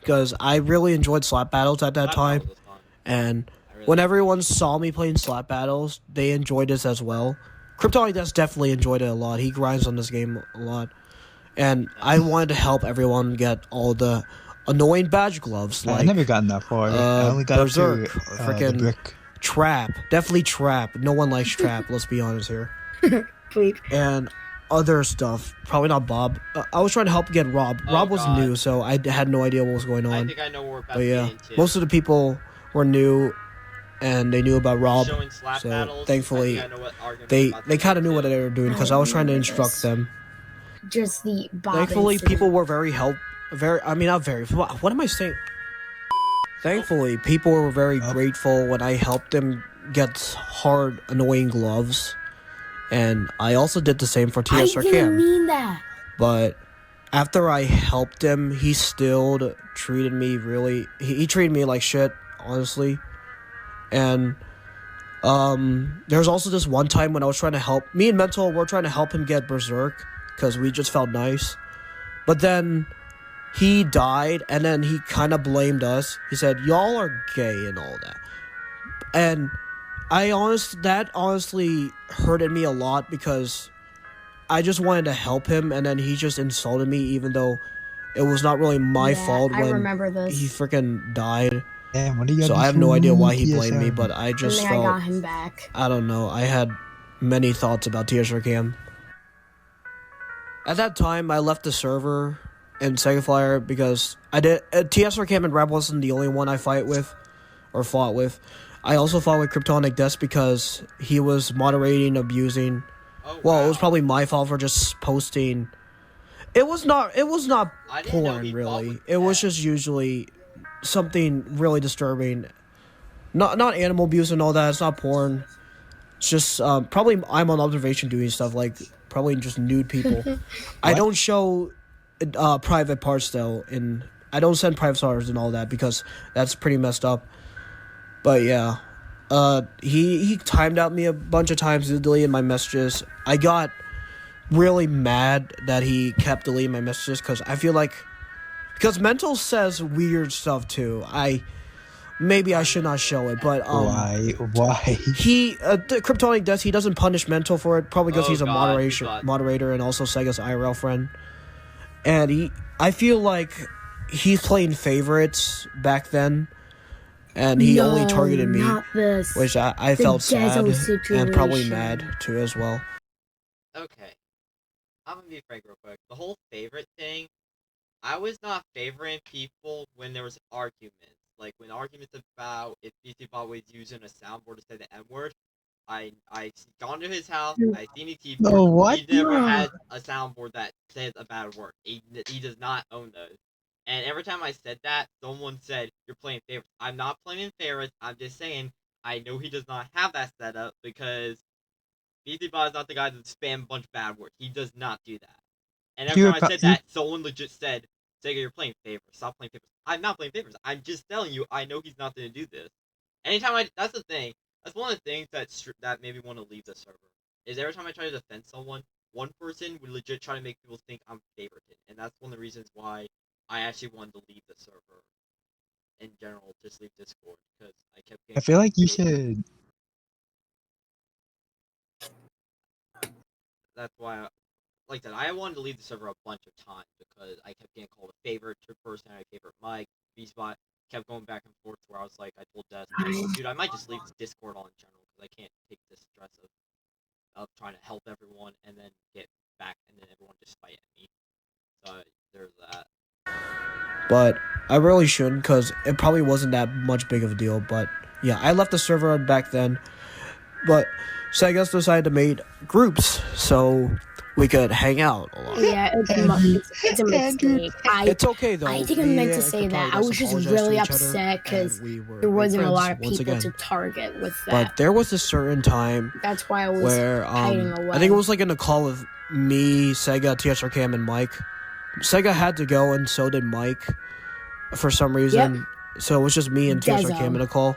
because I really enjoyed slap battles at that That time, was fun. and I really when liked it. everyone saw me playing slap battles, they enjoyed this as well. Kryptonic Death definitely enjoyed it a lot. He grinds on this game a lot, and I wanted to help everyone get all the annoying badge gloves I like never gotten that far. I only got Berserk, up to the frickin' brick. Trap. Definitely Trap. No one likes Trap. Let's be honest here. please. And other stuff. Probably not Bob. I was trying to help get Rob. Oh, Rob was God. new, so I had no idea what was going I on. think I know what we're about But to yeah, get into. most of the people were new, and they knew about Rob. Showing slap So battles. thankfully, I think I know what argument they we're about to kind of get knew what into. they were doing because I I was trying to remember instruct this. them. Just the Bob Thankfully, incident. people were very I mean, not very. What am I saying? Thankfully, people were very grateful when I helped them get hard, annoying gloves. And I also did the same for I TS didn't Cam. mean that. But after I helped him, he still treated me really... He treated me like shit, honestly. And there's also this one time when I was trying to help... Me and Mental were trying to help him get Berserk, because we just felt nice. But then he died, and then he kind of blamed us. He said, y'all are gay and all that. And that honestly hurted me a lot because I just wanted to help him, and then he just insulted me, even though it was not really my fault I when remember this. he freaking died. Damn, what do you So gotta I have do no idea why for he blamed me, TSM? but I and just then I felt... got him back. I don't know. I had many thoughts about TSR Cam. At that time, I left the server in Sega Flyer because TSR Cam and Rab wasn't the only one I fought with. I also fought with Kryptonic Death because he was moderating, abusing. Oh, Well, it was wow. probably my fault for just posting. It was not I didn't know he porn, fought really. with It was Death. just usually something really disturbing. Not animal abuse and all that. It's not porn. It's just probably I'm on observation doing stuff like probably just nude people. I What? don't show private parts though, and I don't send private stars and all that because that's pretty messed up. But yeah, he timed out me a bunch of times, deleted my messages. I got really mad that he kept deleting my messages because I feel like because Mental says weird stuff too. Maybe I should not show it, but Why? he the Kryptonic Death, he doesn't punish Mental for it, probably because Oh, he's a God, moderator and also Sega's IRL friend. And I feel like he's playing favorites back then, and he only targeted me, Not this. which I The felt sad Gezo and probably situation. mad too as well. Okay. I'm gonna be frank real quick. The whole favorite thing, I was not favoring people when there was arguments. Like when arguments about if BC Bot was using a soundboard to say the N word, I gone to his house, I seen a keyboard. No, what? He never No. had a soundboard that says a bad word. He does not own those. And every time I said that, someone said, "You're playing favorites." I'm not playing favorites. I'm just saying I know he does not have that set up because BC Bot is not the guy that spam a bunch of bad words. He does not do that. And every You're time I said that, someone legit said, "Sega, you're playing favorites. Stop playing favorites." I'm not playing favorites. I'm just telling you, I know he's not going to do this. Anytime that's the thing. That's one of the things that made me want to leave the server. Is every time I try to defend someone, one person would legit try to make people think I'm favorited. And that's one of the reasons why I actually wanted to leave the server. In general, just leave Discord. Because I kept getting I feel like you favorited. should. That's why like I said, I wanted to leave the server a bunch of times because I kept getting called a favorite personality, favorite Mike, V-Spot, kept going back and forth where I was like, I told Des, dude, I might just leave Discord all in general because I can't take the stress of trying to help everyone and then get back and then everyone just fight at me. So there's that. But I really shouldn't because it probably wasn't that much big of a deal. But yeah, I left the server back then. But Sega decided to make groups so we could hang out a lot. Yeah, it's a mistake. It's okay though. I think I meant to say that. I was just really upset because there wasn't a lot of people to target with that. But there was a certain time that's why I was where hiding away. I think it was like in a call with me, Sega, TSR Cam, and Mike. Sega had to go, and so did Mike for some reason. Yep. So it was just me and TSR Cam in a call.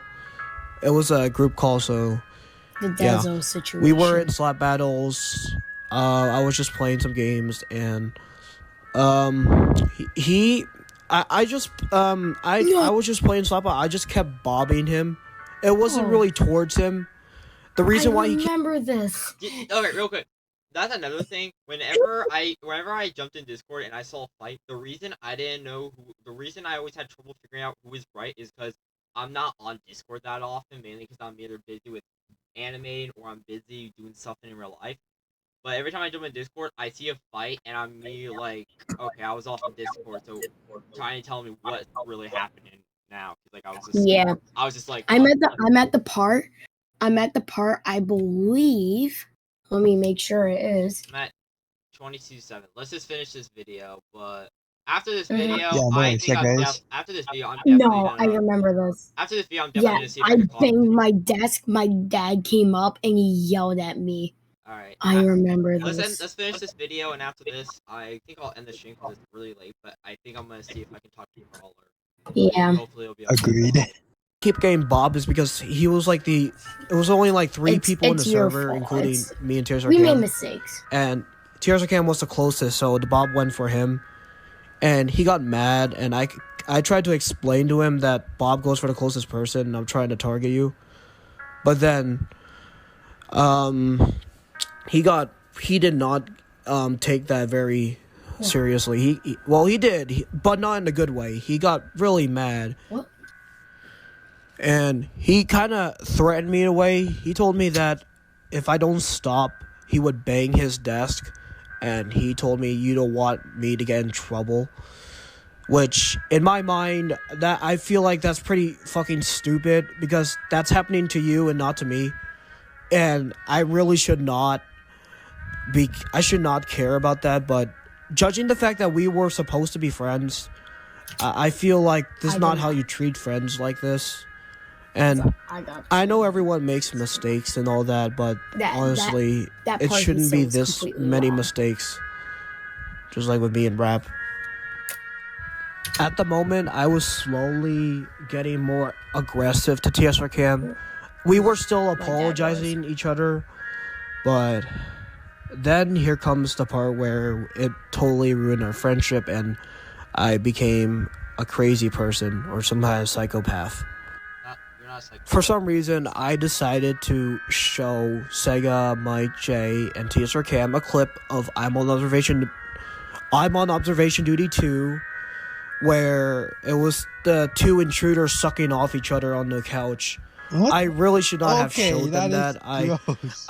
It was a group call, so the Dezo situation. We were in slap battles. I was just playing some games, and I was just playing slap battle. I just kept bobbing him. It wasn't really towards him. The reason why he remember this. Okay, real quick. That's another thing. Whenever I jumped in Discord and I saw a fight, the reason I always had trouble figuring out who was right is because I'm not on Discord that often, mainly because I'm either busy with animating or I'm busy doing stuff in real life. But every time I jump in Discord, I see a fight, and I'm immediately like, okay, I was off of Discord, so trying to tell me what's really happening now. Like I was just like, I'm at the part. I believe. Let me make sure it is. I'm at 22:7. Let's just finish this video, but after this video, after this video, I'm definitely I remember this. After this video, I'm definitely gonna see if I banged my desk. My dad came up and he yelled at me. All right. I remember this. Let's finish this video, and after this, I think I'll end the stream because it's really late. But I think I'm gonna see if I can talk to Brawler. Yeah. Hopefully it'll be okay. Agreed. Keep getting bobbed is because he was like it was only like 3 people in the server, fault. including me and TSR Cam. We made mistakes. And TSR Cam was the closest, so the bob went for him. And he got mad, and I tried to explain to him that Bob goes for the closest person, and I'm trying to target you. But then, he did not take that very seriously. He did, but not in a good way. He got really mad. What? And he kind of threatened me in a way. He told me that if I don't stop, he would bang his desk. And he told me, you don't want me to get in trouble. Which, in my mind, that I feel like that's pretty fucking stupid. Because that's happening to you and not to me. And I really should not I should not care about that. But judging the fact that we were supposed to be friends, I feel like this is not how you treat friends like this. And I know everyone makes mistakes and all that, but honestly, it shouldn't be this many mistakes. Just like with me and Rap. At the moment, I was slowly getting more aggressive to TSR Cam. We were still apologizing each other, but then here comes the part where it totally ruined our friendship and I became a crazy person or some kind of psychopath. For some reason, I decided to show Sega, Mike, Jay, and TSR Cam a clip of I'm on observation duty 2, where it was the 2 intruders sucking off each other on the couch. What? I really should not have showed them that. Gross.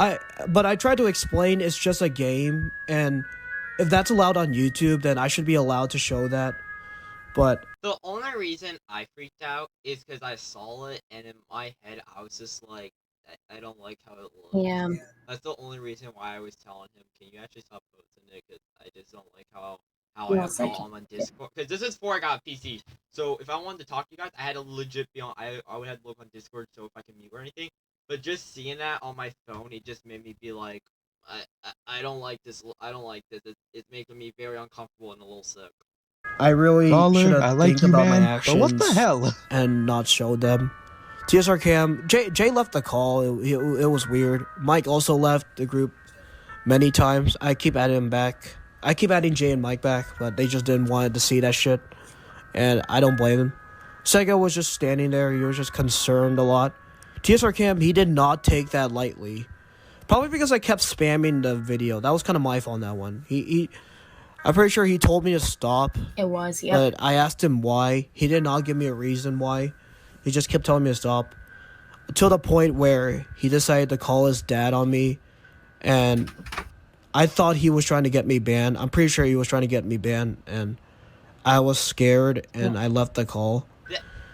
But I tried to explain it's just a game, and if that's allowed on YouTube, then I should be allowed to show that. But the only reason I freaked out is because I saw it, and in my head, I was just like, I don't like how it looks. Yeah. That's the only reason why I was telling him, can you actually stop posting it? Because I just don't like how I have to go on Discord. Because this is before I got a PC. So if I wanted to talk to you guys, I had to legit be on. I would have to look on Discord so if I can mute or anything. But just seeing that on my phone, it just made me be like, I don't like this. I don't like this. It's making me very uncomfortable and a little sick. I really should have think about my actions. But what the hell? And not showed them. TSR Cam, Jay left the call. It was weird. Mike also left the group many times. I keep adding him back. I keep adding Jay and Mike back, but they just didn't want to see that shit. And I don't blame him. Sega was just standing there. He was just concerned a lot. TSR Cam, he did not take that lightly. Probably because I kept spamming the video. That was kind of my fault on that one. I'm pretty sure he told me to stop. It was, yeah. But I asked him why. He did not give me a reason why. He just kept telling me to stop. Until the point where he decided to call his dad on me. And I thought he was trying to get me banned. I'm pretty sure he was trying to get me banned. And I was scared and I left the call.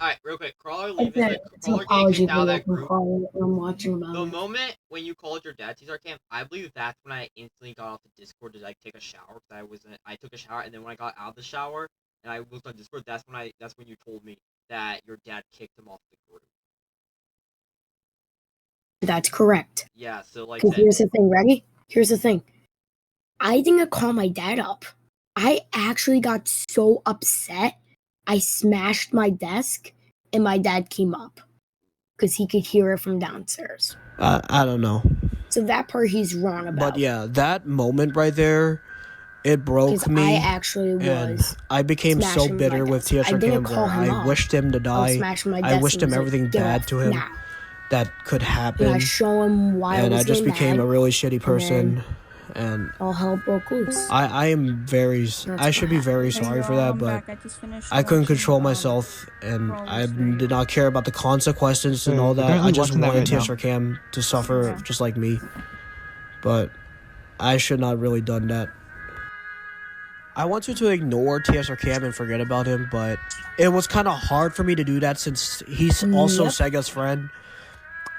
Alright, real quick. Crawler It's, leaving a, the it's an Crawler getting apology kicked out for of that letting group. Carl when I'm watching about The it. moment when you called your dad TSR camp, I believe that's when I instantly got off the Discord to like take a shower because I took a shower, and then when I got out of the shower and I looked on Discord, that's when you told me that your dad kicked him off the group. That's correct. Yeah, so like Because here's the thing, ready? Here's the thing. I didn't call my dad up. I actually got so upset, I smashed my desk, and my dad came up because he could hear it from downstairs. I don't know. So that part he's wrong about. But yeah, that moment right there, it broke Because me. I actually and was. I became so smashing my bitter with desk. I TSR didn't Camp call where him I up. wished him to I was die. smashing my I desk wished and him was like, everything "Get bad off to him now." that could And I happen. show him why And I I was just getting became mad, a really shitty person. And all hell broke loose. I am very, I should be very Hey, sorry for y'all, that, I'm but back. I just finished I couldn't watching, control myself, and I Crawler's video. did not care about the consequences and Wait, all you're that. currently I just watching that wanted right now? TSR Cam to suffer Yeah. just like me. But I should not really done that. I wanted to ignore TSR Cam and forget about him, but it was kind of hard for me to do that since he's also Yep. Sega's friend,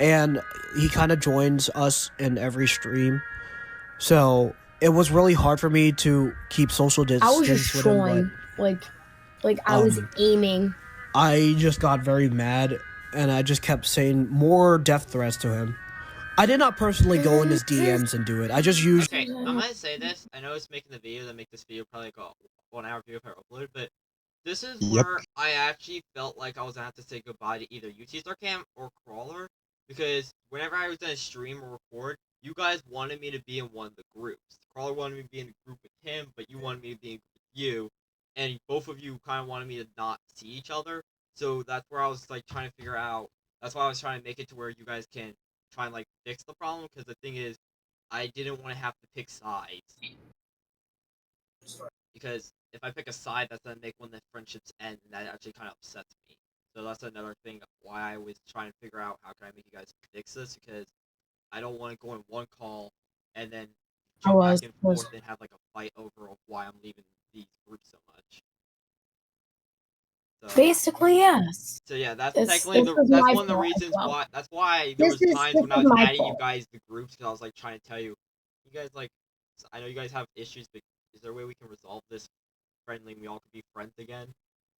and he kind of joins us in every stream. So it was really hard for me to keep social I distance was just with him, trolling, like I was Um, aiming. I just got very mad, and I just kept saying more death threats to him. I did not personally go in his DMs and do it. I just used. Okay, I'm gonna say this. I know it's making the video that make this video probably like a 1 hour video if I upload, but this is Yep. where I actually felt like I was gonna have to say goodbye to either UTSR Cam or Crawler, because whenever I was gonna stream or record, you guys wanted me to be in one of the groups. Crawler wanted me to be in a group with him, but you wanted me to be in a group with you, and both of you kind of wanted me to not see each other. So that's where I was like trying to figure out. That's why I was trying to make it to where you guys can try and like fix the problem. Because the thing is, I didn't want to have to pick sides. Because if I pick a side, that's gonna make one of the friendships end, and that actually kind of upsets me. So that's another thing why I was trying to figure out how can I make you guys fix this, because I don't want to go in one call and then jump back and forth and have like a fight over why I'm leaving these groups so much. So, Basically, yes. so yeah, that's This- technically this was that's my one of the fault as reasons well. why. That's why there This was is- times this when I is was my adding you fault. guys to groups because I was like trying to tell you, you guys like, I know you guys have issues, but is there a way we can resolve this friendly? We all could be friends again,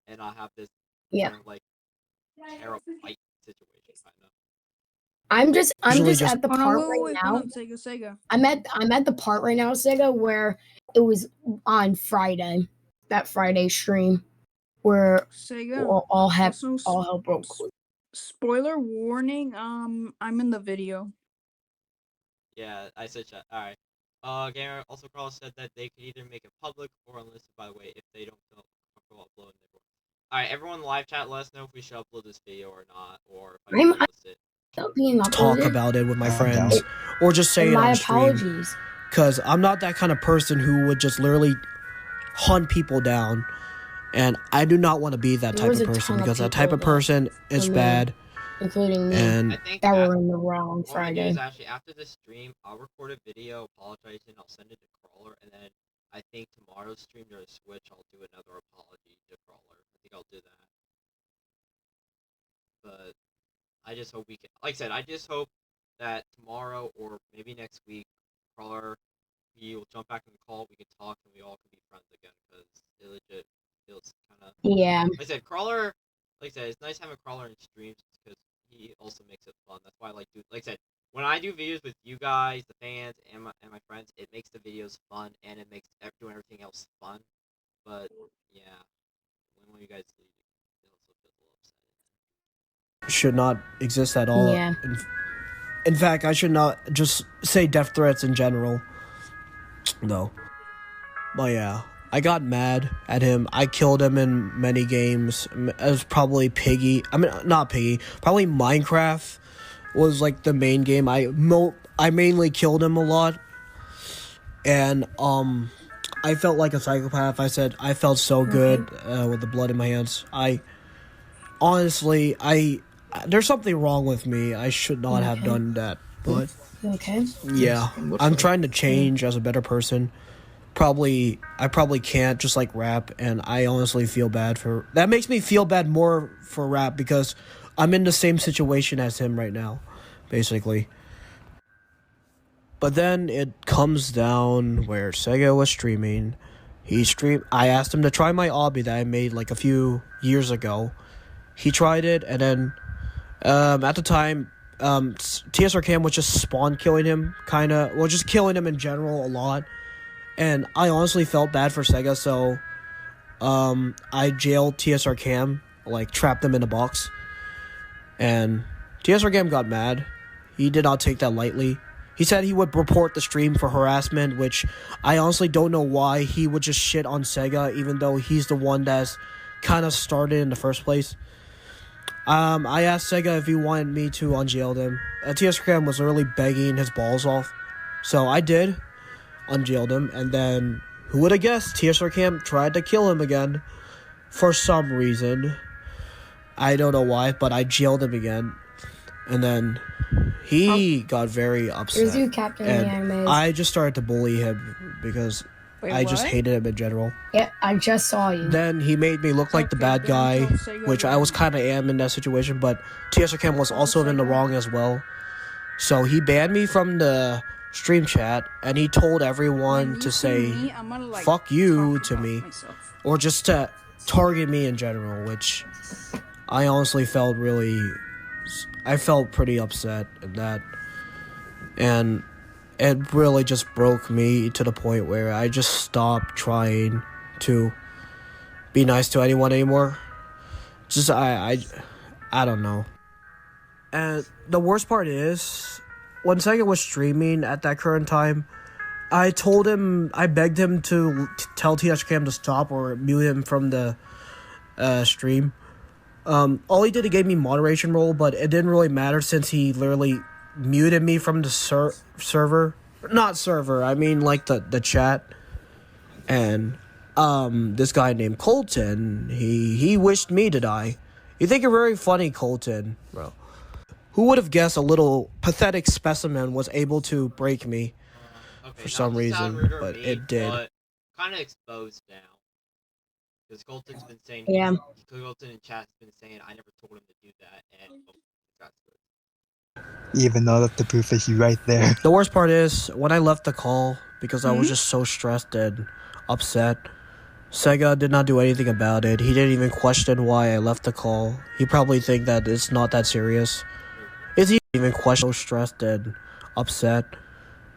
and not have this Yeah. kind of like terrible fight situation, kind of. I'm just Usually just- at the Oh, no, part wait, right wait, now. hold on, Sega. I'm at the part right now, Sega, where it was on Friday, that Friday stream, where Sega. all hell Also, broke. spoiler warning. I'm in the video. Yeah, I said chat. Alright. Gamer also Carl said that they could either make it public or unlisted, by the way, if they don't feel comfortable uploading it. Alright, everyone in live chat, let us know if we should upload this video or not, or if I I'm- should list it. Not being talk uploaded. about it with my I'm friends, down. or just say And it my on stream. apologies. Because I'm not that kind of person who would just literally hunt people down, and I do not want to be that There type was of a person ton of because that people type of that- person is I mean, bad. Including me, I And think that that were in the wrong what I'm gonna do Friday. is actually after this stream, I'll record a video apologizing. I'll send it to Crawler, and then I think tomorrow's stream during Switch, I'll do another apology to Crawler. I think I'll do that. But I just hope we can. Like I said, I just hope that tomorrow or maybe next week, Crawler, he will jump back in the call. We can talk, and we all can be friends again. Because it legit feels kind of. Yeah. Like I said, Crawler. Like I said, it's nice having Crawler in streams because he also makes it fun. That's why I like do. Like I said, when I do videos with you guys, the fans, and my friends, it makes the videos fun and it makes doing everything else fun. But yeah, when you guys leave, it also feels a little upsetting. should not exist at all. Yeah. In fact, I should not just say death threats in general. No. But yeah, I got mad at him. I killed him in many games. It was probably Piggy. I mean, not Piggy. Probably Minecraft was like the main game. I mainly killed him a lot. And I felt like a psychopath. I said I felt so good with the blood in my hands. Honestly, there's something wrong with me. I should not have done that. But You okay? yeah, I'm trying to change as a better person. I probably can't just like rap, and I honestly feel bad for that. Makes me feel bad more for rap because I'm in the same situation as him right now, basically. But then it comes down where Sega was streaming. I asked him to try my obby that I made like a few years ago. He tried it, and then at the time, TSR Cam was just spawn killing him, just killing him in general a lot. And I honestly felt bad for Sega, so I jailed TSR Cam, like trapped him in a box. And TSR Cam got mad. He did not take that lightly. He said he would report the stream for harassment, which I honestly don't know why he would just shit on Sega, even though he's the one that's kind of started in the first place. I asked Sega if he wanted me to unjail him. TSR Cam was literally begging his balls off. So I did. Unjailed him, and then who would have guessed TSR Cam tried to kill him again for some reason. I don't know why, but I jailed him again, and then he got very upset. Here's you, Captain of the and Animes. I just started to bully him because Wait, I just what? hated him in general. Yeah, I just saw you. Then he made me look like the Okay, bad then guy, tell Sega which I was then. kind of am in that situation, but TSR Cam was also in the wrong as well. So he banned me from the stream chat, and he told everyone When to you say see me, I'm gonna, like, fuck you talk to about me, myself. or just to target me in general, which I honestly felt I felt pretty upset at that. And it really just broke me to the point where I just stopped trying to be nice to anyone anymore. Just, I don't know. And the worst part is, when Sega was streaming at that current time, I begged him to tell TSR Cam to stop or mute him from the stream. All he did, he gave me moderation role, but it didn't really matter since he literally muted me from the server. Not server, I mean like the chat. And this guy named Colton, he wished me to die. You think you're very funny, Colton, bro. Who would have guessed a little pathetic specimen was able to break me? Okay, For not some to sound reason, rude or but mean, it did. But kind of exposed now. Because Colton's been saying, Yeah. Colton in chat's been saying, I never told him to do that, and that's good. Even though that the proof is right there. The worst part is, when I left the call, because I was just so stressed and upset, Sega did not do anything about it. He didn't even question why I left the call. He probably think that it's not that serious. Is he even question so stressed and upset?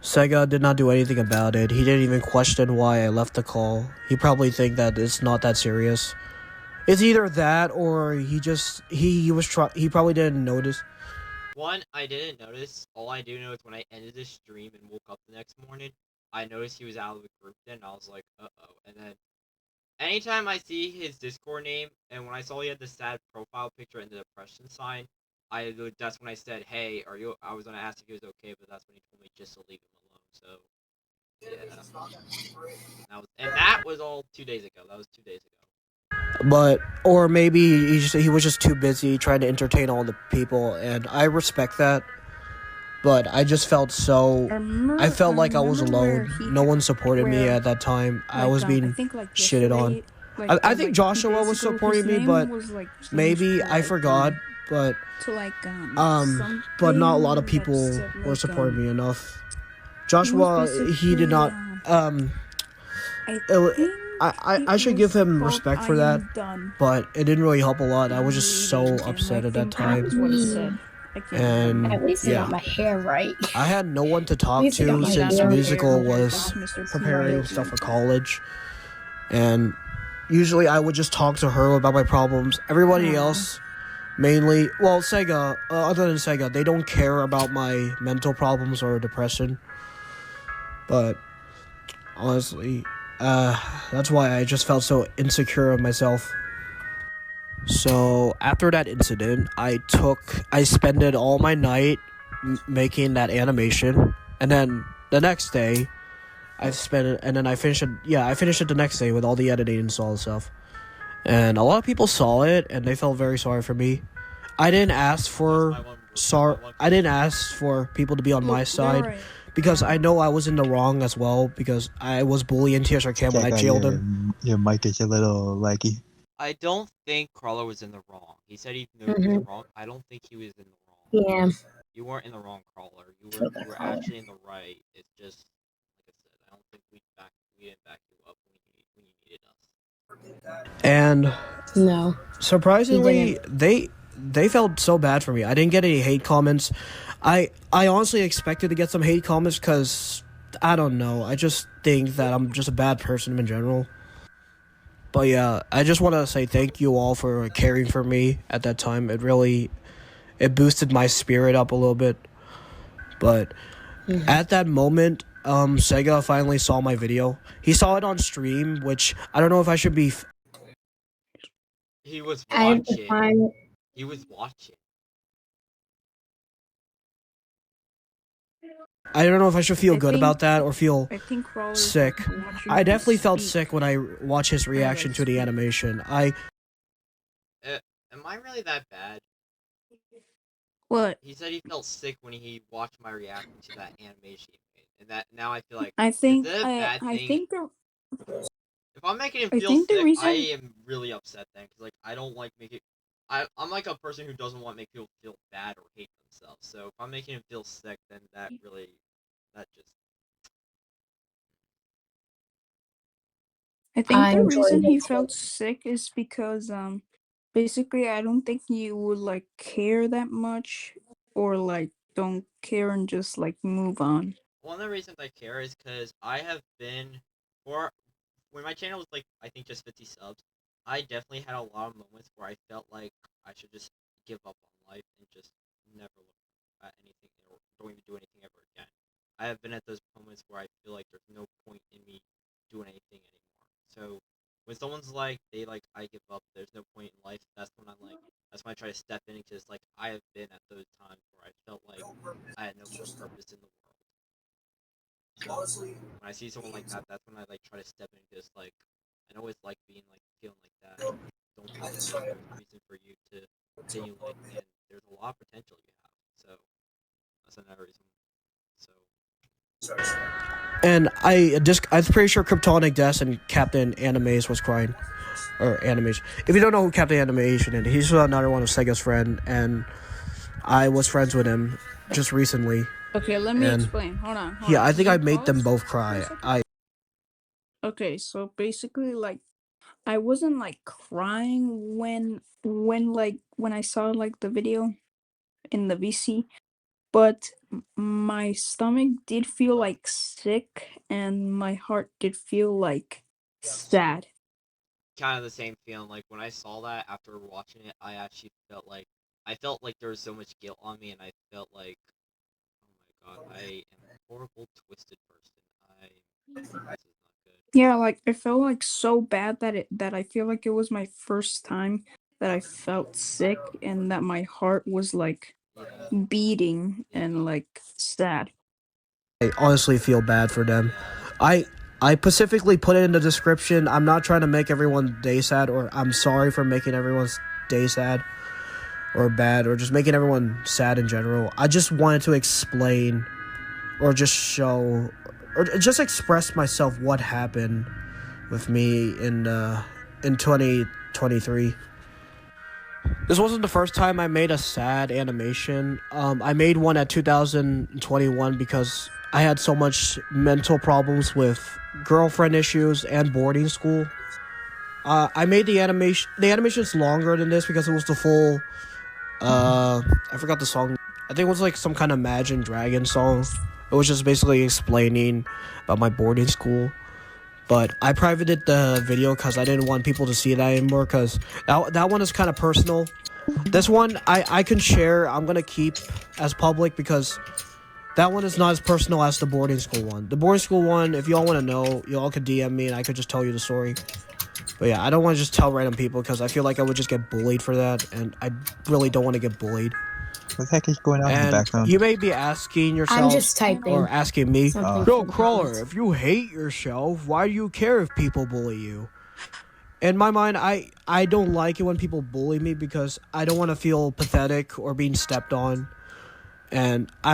Sega did not do anything about it. He didn't even question why I left the call. He probably think that it's not that serious. It's either that or he probably didn't notice. One, I didn't notice. All I do know is when I ended the stream and woke up the next morning, I noticed he was out of the group then, and I was like, uh-oh. And then, anytime I see his Discord name, and when I saw he had the sad profile picture and the depression sign, that's when I said, hey, I was gonna ask if he was okay, but that's when he told me just to leave him alone, so, yeah. That was all 2 days ago. That was 2 days ago. But, or maybe he was just too busy trying to entertain all the people, and I respect that. But I just felt I felt like I was alone. No one supported me at that time. I was being shitted on. I think Joshua was supporting me, but maybe I forgot. But but not a lot of people were supporting me enough. Joshua, he did not. I should give him respect for that, but it didn't really help a lot. I was just so upset at that time. And At least I yeah, got my hair right. I had no one to talk least I got to my since hair musical right. was preparing stuff for college, and usually I would just talk to her about my problems. Everybody else, mainly, well, Sega, other than Sega, they don't care about my mental problems or depression. But honestly, that's why I just felt so insecure of myself. So after that incident, I spent all my night making that animation, and then the next day, I finished it. Yeah, I finished it the next day with all the editing and all the stuff. And a lot of people saw it, and they felt very sorry for me. I didn't ask for people to be on my side, because I know I was in the wrong as well because I was bullying TSR Cam when I Sega, jailed him. your mic is a little laggy. I don't think Crawler was in the wrong. He said he knew he was wrong. I don't think he was in the wrong. Yeah. You weren't in the wrong, Crawler. You were actually in the right. It's just like I said. I don't think we didn't back you up when you needed us. And No. surprisingly, they felt so bad for me. I didn't get any hate comments. I honestly expected to get some hate comments because I don't know. I just think that I'm just a bad person in general. But yeah, I just want to say thank you all for caring for me at that time. It boosted my spirit up a little bit. But at that moment, Sega finally saw my video. He saw it on stream, which I don't know if I should be. He was I watching. He was watching. I don't know if I should feel good about that or feel I think Crawler's sick. watching I you definitely felt speak. sick when I watched his reaction to the animation. Am I really that bad? What? He said he felt sick when he watched my reaction to that animation he made, and that now I feel like I think is it a bad I thing? think the If I'm making him I feel think the sick, reason- I am really upset then, because like I don't like making. I'm like a person who doesn't want to make people feel bad or hate themselves. So if I'm making him feel sick, then that just. I think I the enjoyed reason he it. felt sick is because basically I don't think you would like care that much or like don't care and just like move on. One of the reasons I care is because I have been, or when my channel was like I think just 50 subs, I definitely had a lot of moments where I felt like I should just give up on life and just never look at anything or don't even do anything ever again. I have been at those moments where I feel like there's no point in me doing anything anymore. So when someone's like I give up, there's no point in life, that's when I try to step in because like I have been at those times where I felt like I had no more purpose in the world. So when I see someone like that, that's when I like try to step in because like I know it's like being like feeling like that. Don't feel like there's a reason for you to continue like, and there's a lot of potential you have. So that's another reason. So And I'm pretty sure Kryptonic Death and Captain Animaze was crying. Or Animation. If you don't know who Captain Animation is, he's another one of Sega's friend, and I was friends with him just recently. Okay, let me And- explain. Hold on. Yeah, I think I Can you made them pause both for a cry. second? Okay, so basically like I wasn't like crying when I saw like the video in the VC, but my stomach did feel like sick and my heart did feel like sad. kind of the same feeling. Like when I saw that after watching it, I actually felt like there was so much guilt on me, and I felt like, oh my god, I am a horrible, twisted person. This is not good. Yeah, like I felt like so bad that I feel like it was my first time that I felt sick and that my heart was like Yeah. beating and like sad. I honestly feel bad for them. I specifically put it in the description. I'm not trying to make everyone day sad, or I'm sorry for making everyone's day sad or bad, or just making everyone sad in general. I just wanted to explain or just show or just express myself what happened with me in 2023. This wasn't the first time I made a sad animation. I made one at 2021 because I had so much mental problems with girlfriend issues and boarding school. I made the animation. The animation's longer than this because it was the full. I forgot the song. I think it was like some kind of Imagine Dragon song. It was just basically explaining about my boarding school. But I privated the video because I didn't want people to see that anymore because that one is kind of personal. This one I can share. I'm going to keep as public because that one is not as personal as the boarding school one. The boarding school one, if y'all want to know, y'all could DM me and I could just tell you the story. But yeah, I don't want to just tell random people because I feel like I would just get bullied for that. And I really don't want to get bullied. What the heck is going on in the And background? you may be asking yourself I'm just typing. or asking me, something Yo, from the Crawler, comments. if you hate yourself, why do you care if people bully you? In my mind, I don't like it when people bully me because I don't want to feel pathetic or being stepped on. And I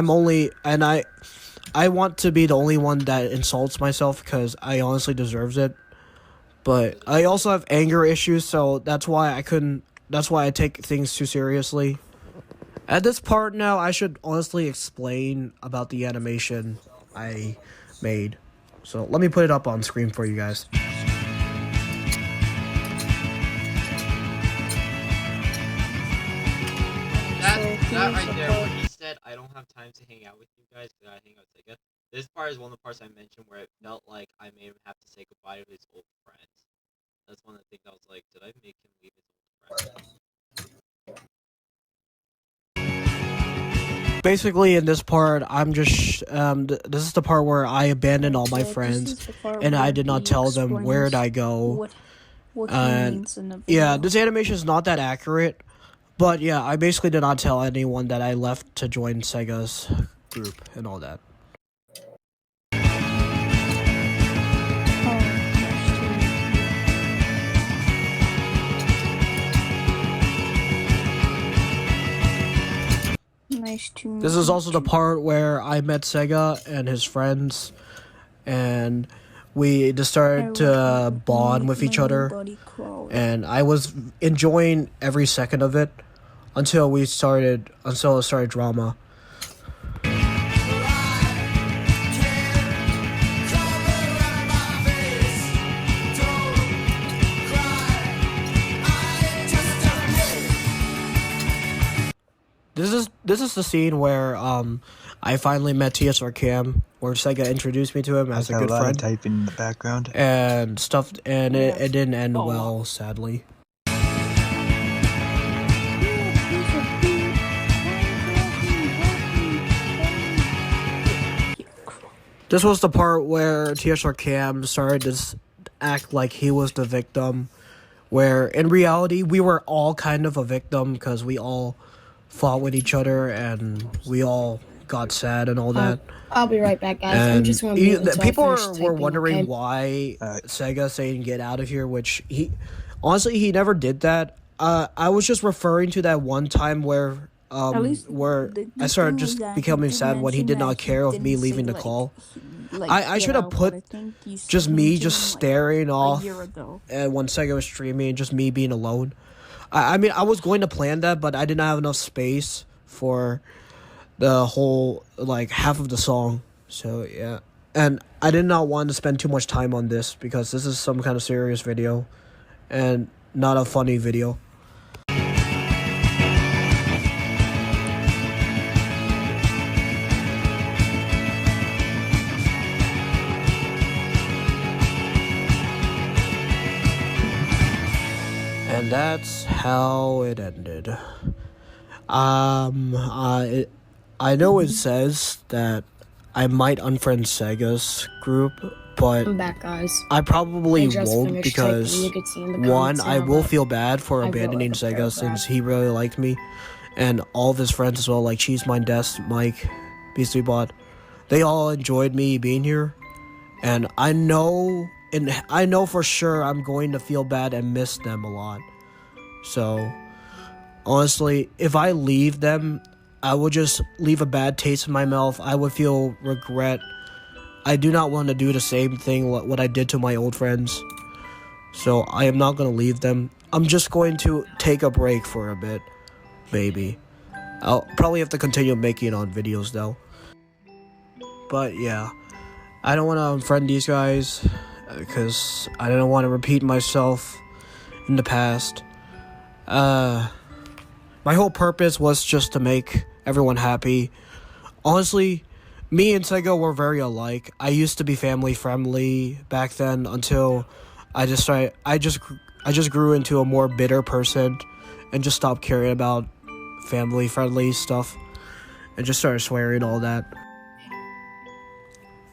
I want to be the only one that insults myself because I honestly deserves it. But I also have anger issues, so that's why I take things too seriously. At this part now, I should honestly explain about the animation I made. So let me put it up on screen for you guys. That right there, where he said, I don't have time to hang out with you guys because I hang out with Sega. This part is one of the parts I mentioned where it felt like I made him have to say goodbye to his old friends. That's one of the things I was like, did I make him leave his old friends? Basically, in this part, I'm just this is the part where I abandoned all my friends, and I did not tell them where'd I go. What he means in the video. Yeah, this animation is not that accurate, but yeah, I basically did not tell anyone that I left to join Sega's group and all that. Nice to meet This is also the you. part where I met Sega and his friends, and we just started to bond with each other, and I was enjoying every second of it until it started drama. This is the scene where I finally met TSR Cam, where Sega introduced me to him as a Got good a lot friend of typing in the background. and stuff, and it didn't end Oh, wow. well, sadly. This was the part where TSR Cam started to act like he was the victim, where in reality we were all kind of a victim because we all fought with each other and we all got sad and all that. I'll be right back, guys. I'm And just going to mute until I people finish were typing, wondering okay? why Sega saying get out of here, which he never did that. I was just referring to that one time where At least where the I started thing was just that becoming he sad when he mentioned did that not he care of me didn't leaving say, the call. I should have put just me just staring a off year ago. and when Sega was streaming, just me being alone. I mean, I was going to plan that, but I didn't have enough space for the whole, like, half of the song. So, yeah. And I did not want to spend too much time on this because this is some kind of serious video and not a funny video. And that's how it ended. I know it says that I might unfriend Sega's group, but I'm back, guys. I probably I just won't finished because typing. You could see in the one, comments I now will that feel bad for I wrote, abandoning like, a Sega paragraph. since he really liked me, and all of his friends as well, like Cheese Mine Des, Mike, Beastly Bot, they all enjoyed me being here, and I know for sure I'm going to feel bad and miss them a lot. So honestly, if I leave them, I will just leave a bad taste in my mouth. I would feel regret. I do not want to do the same thing what I did to my old friends. So I am not going to leave them. I'm just going to take a break for a bit. Maybe. I'll probably have to continue making on videos though. But yeah. I don't want to unfriend these guys because I don't want to repeat myself in the past. My whole purpose was just to make everyone happy. Honestly, me and Sega were very alike. I used to be family friendly back then until I just grew into a more bitter person and just stopped caring about family friendly stuff and just started swearing all that.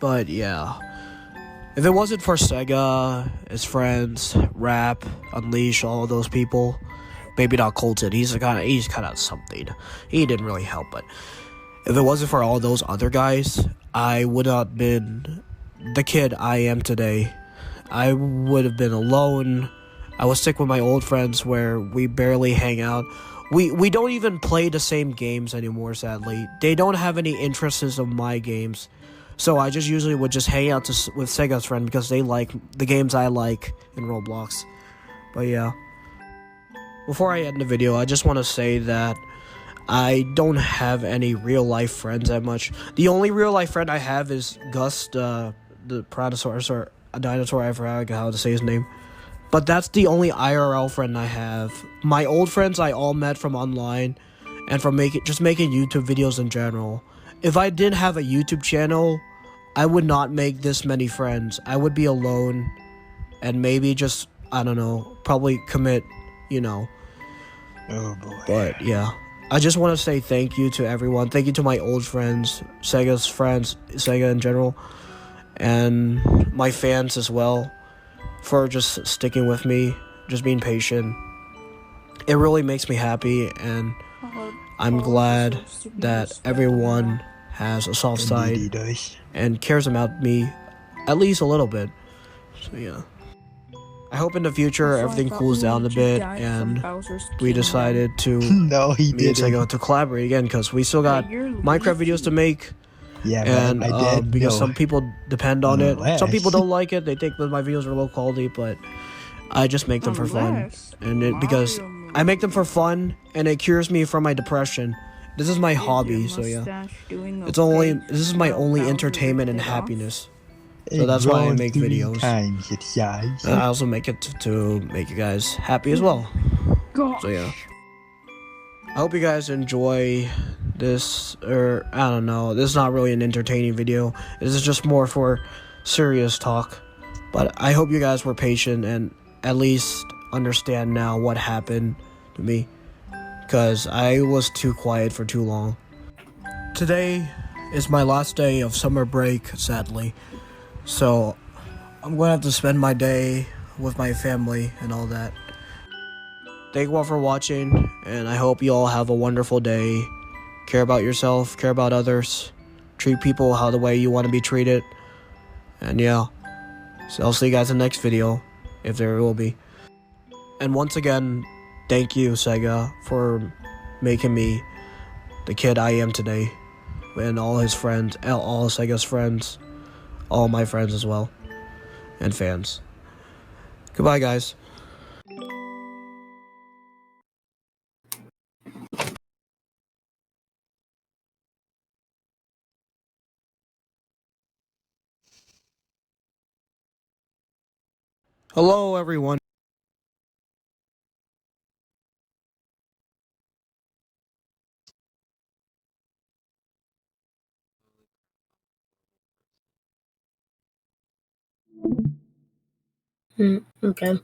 But yeah. If it wasn't for Sega, his friends, Rap, Unleash, all of those people, maybe not Colton, he's kind of something. He didn't really help, but if it wasn't for all those other guys, I would not have been the kid I am today. I would have been alone. I was sick with my old friends where we barely hang out. We don't even play the same games anymore, sadly. They don't have any interests in my games. So I just usually would just hang out with Sega's friend because they like the games I like in Roblox. But yeah. Before I end the video, I just want to say that I don't have any real life friends that much. The only real life friend I have is Gus, the Brontosaurus, or a dinosaur. I forgot how to say his name. But that's the only IRL friend I have. My old friends I all met from online and from making YouTube videos in general. If I didn't have a YouTube channel, I would not make this many friends. I would be alone and maybe just, I don't know, probably commit, Oh boy. But yeah, I just want to say thank you to everyone. Thank you to my old friends, Sega's friends, Sega in general, and my fans as well, for just sticking with me, just being patient. It really makes me happy, and I'm glad that everyone has a soft Indeed side he does. and cares about me at least a little bit. So yeah. I hope in the future Also, I everything thought cools we down a would bit die from and Bowser's we Kingdom. decided to No, he me and didn't. Sega to collaborate again because we still got You're Minecraft videos to lazy. make, Yeah, and man, I did. because No. some people depend on it. Some people Unless- don't like it; they think that my videos are low quality, but I just make them for fun, Unless and because Mario I make them for movie. fun, and it cures me from my depression. This is my Is your hobby, so yeah. mustache doing This is my while only Bowser entertainment and ripped it off? happiness. It that's why I grown make 3 videos. times its size. And I also make it to make you guys happy as well. Gosh. So yeah. I hope you guys enjoy this, or I don't know, this is not really an entertaining video. This is just more for serious talk. But I hope you guys were patient and at least understand now what happened to me, because I was too quiet for too long. Today is my last day of summer break, sadly. So I'm going to have to spend my day with my family and all that. Thank you all for watching, and I hope you all have a wonderful day. Care about yourself, care about others, treat people how the way you want to be treated. And yeah, so I'll see you guys in the next video, if there will be. And once again, thank you, Sega, for making me the kid I am today. And all his friends, all Sega's friends, all my friends as well, and fans. Goodbye, guys. Hello, everyone. Okay.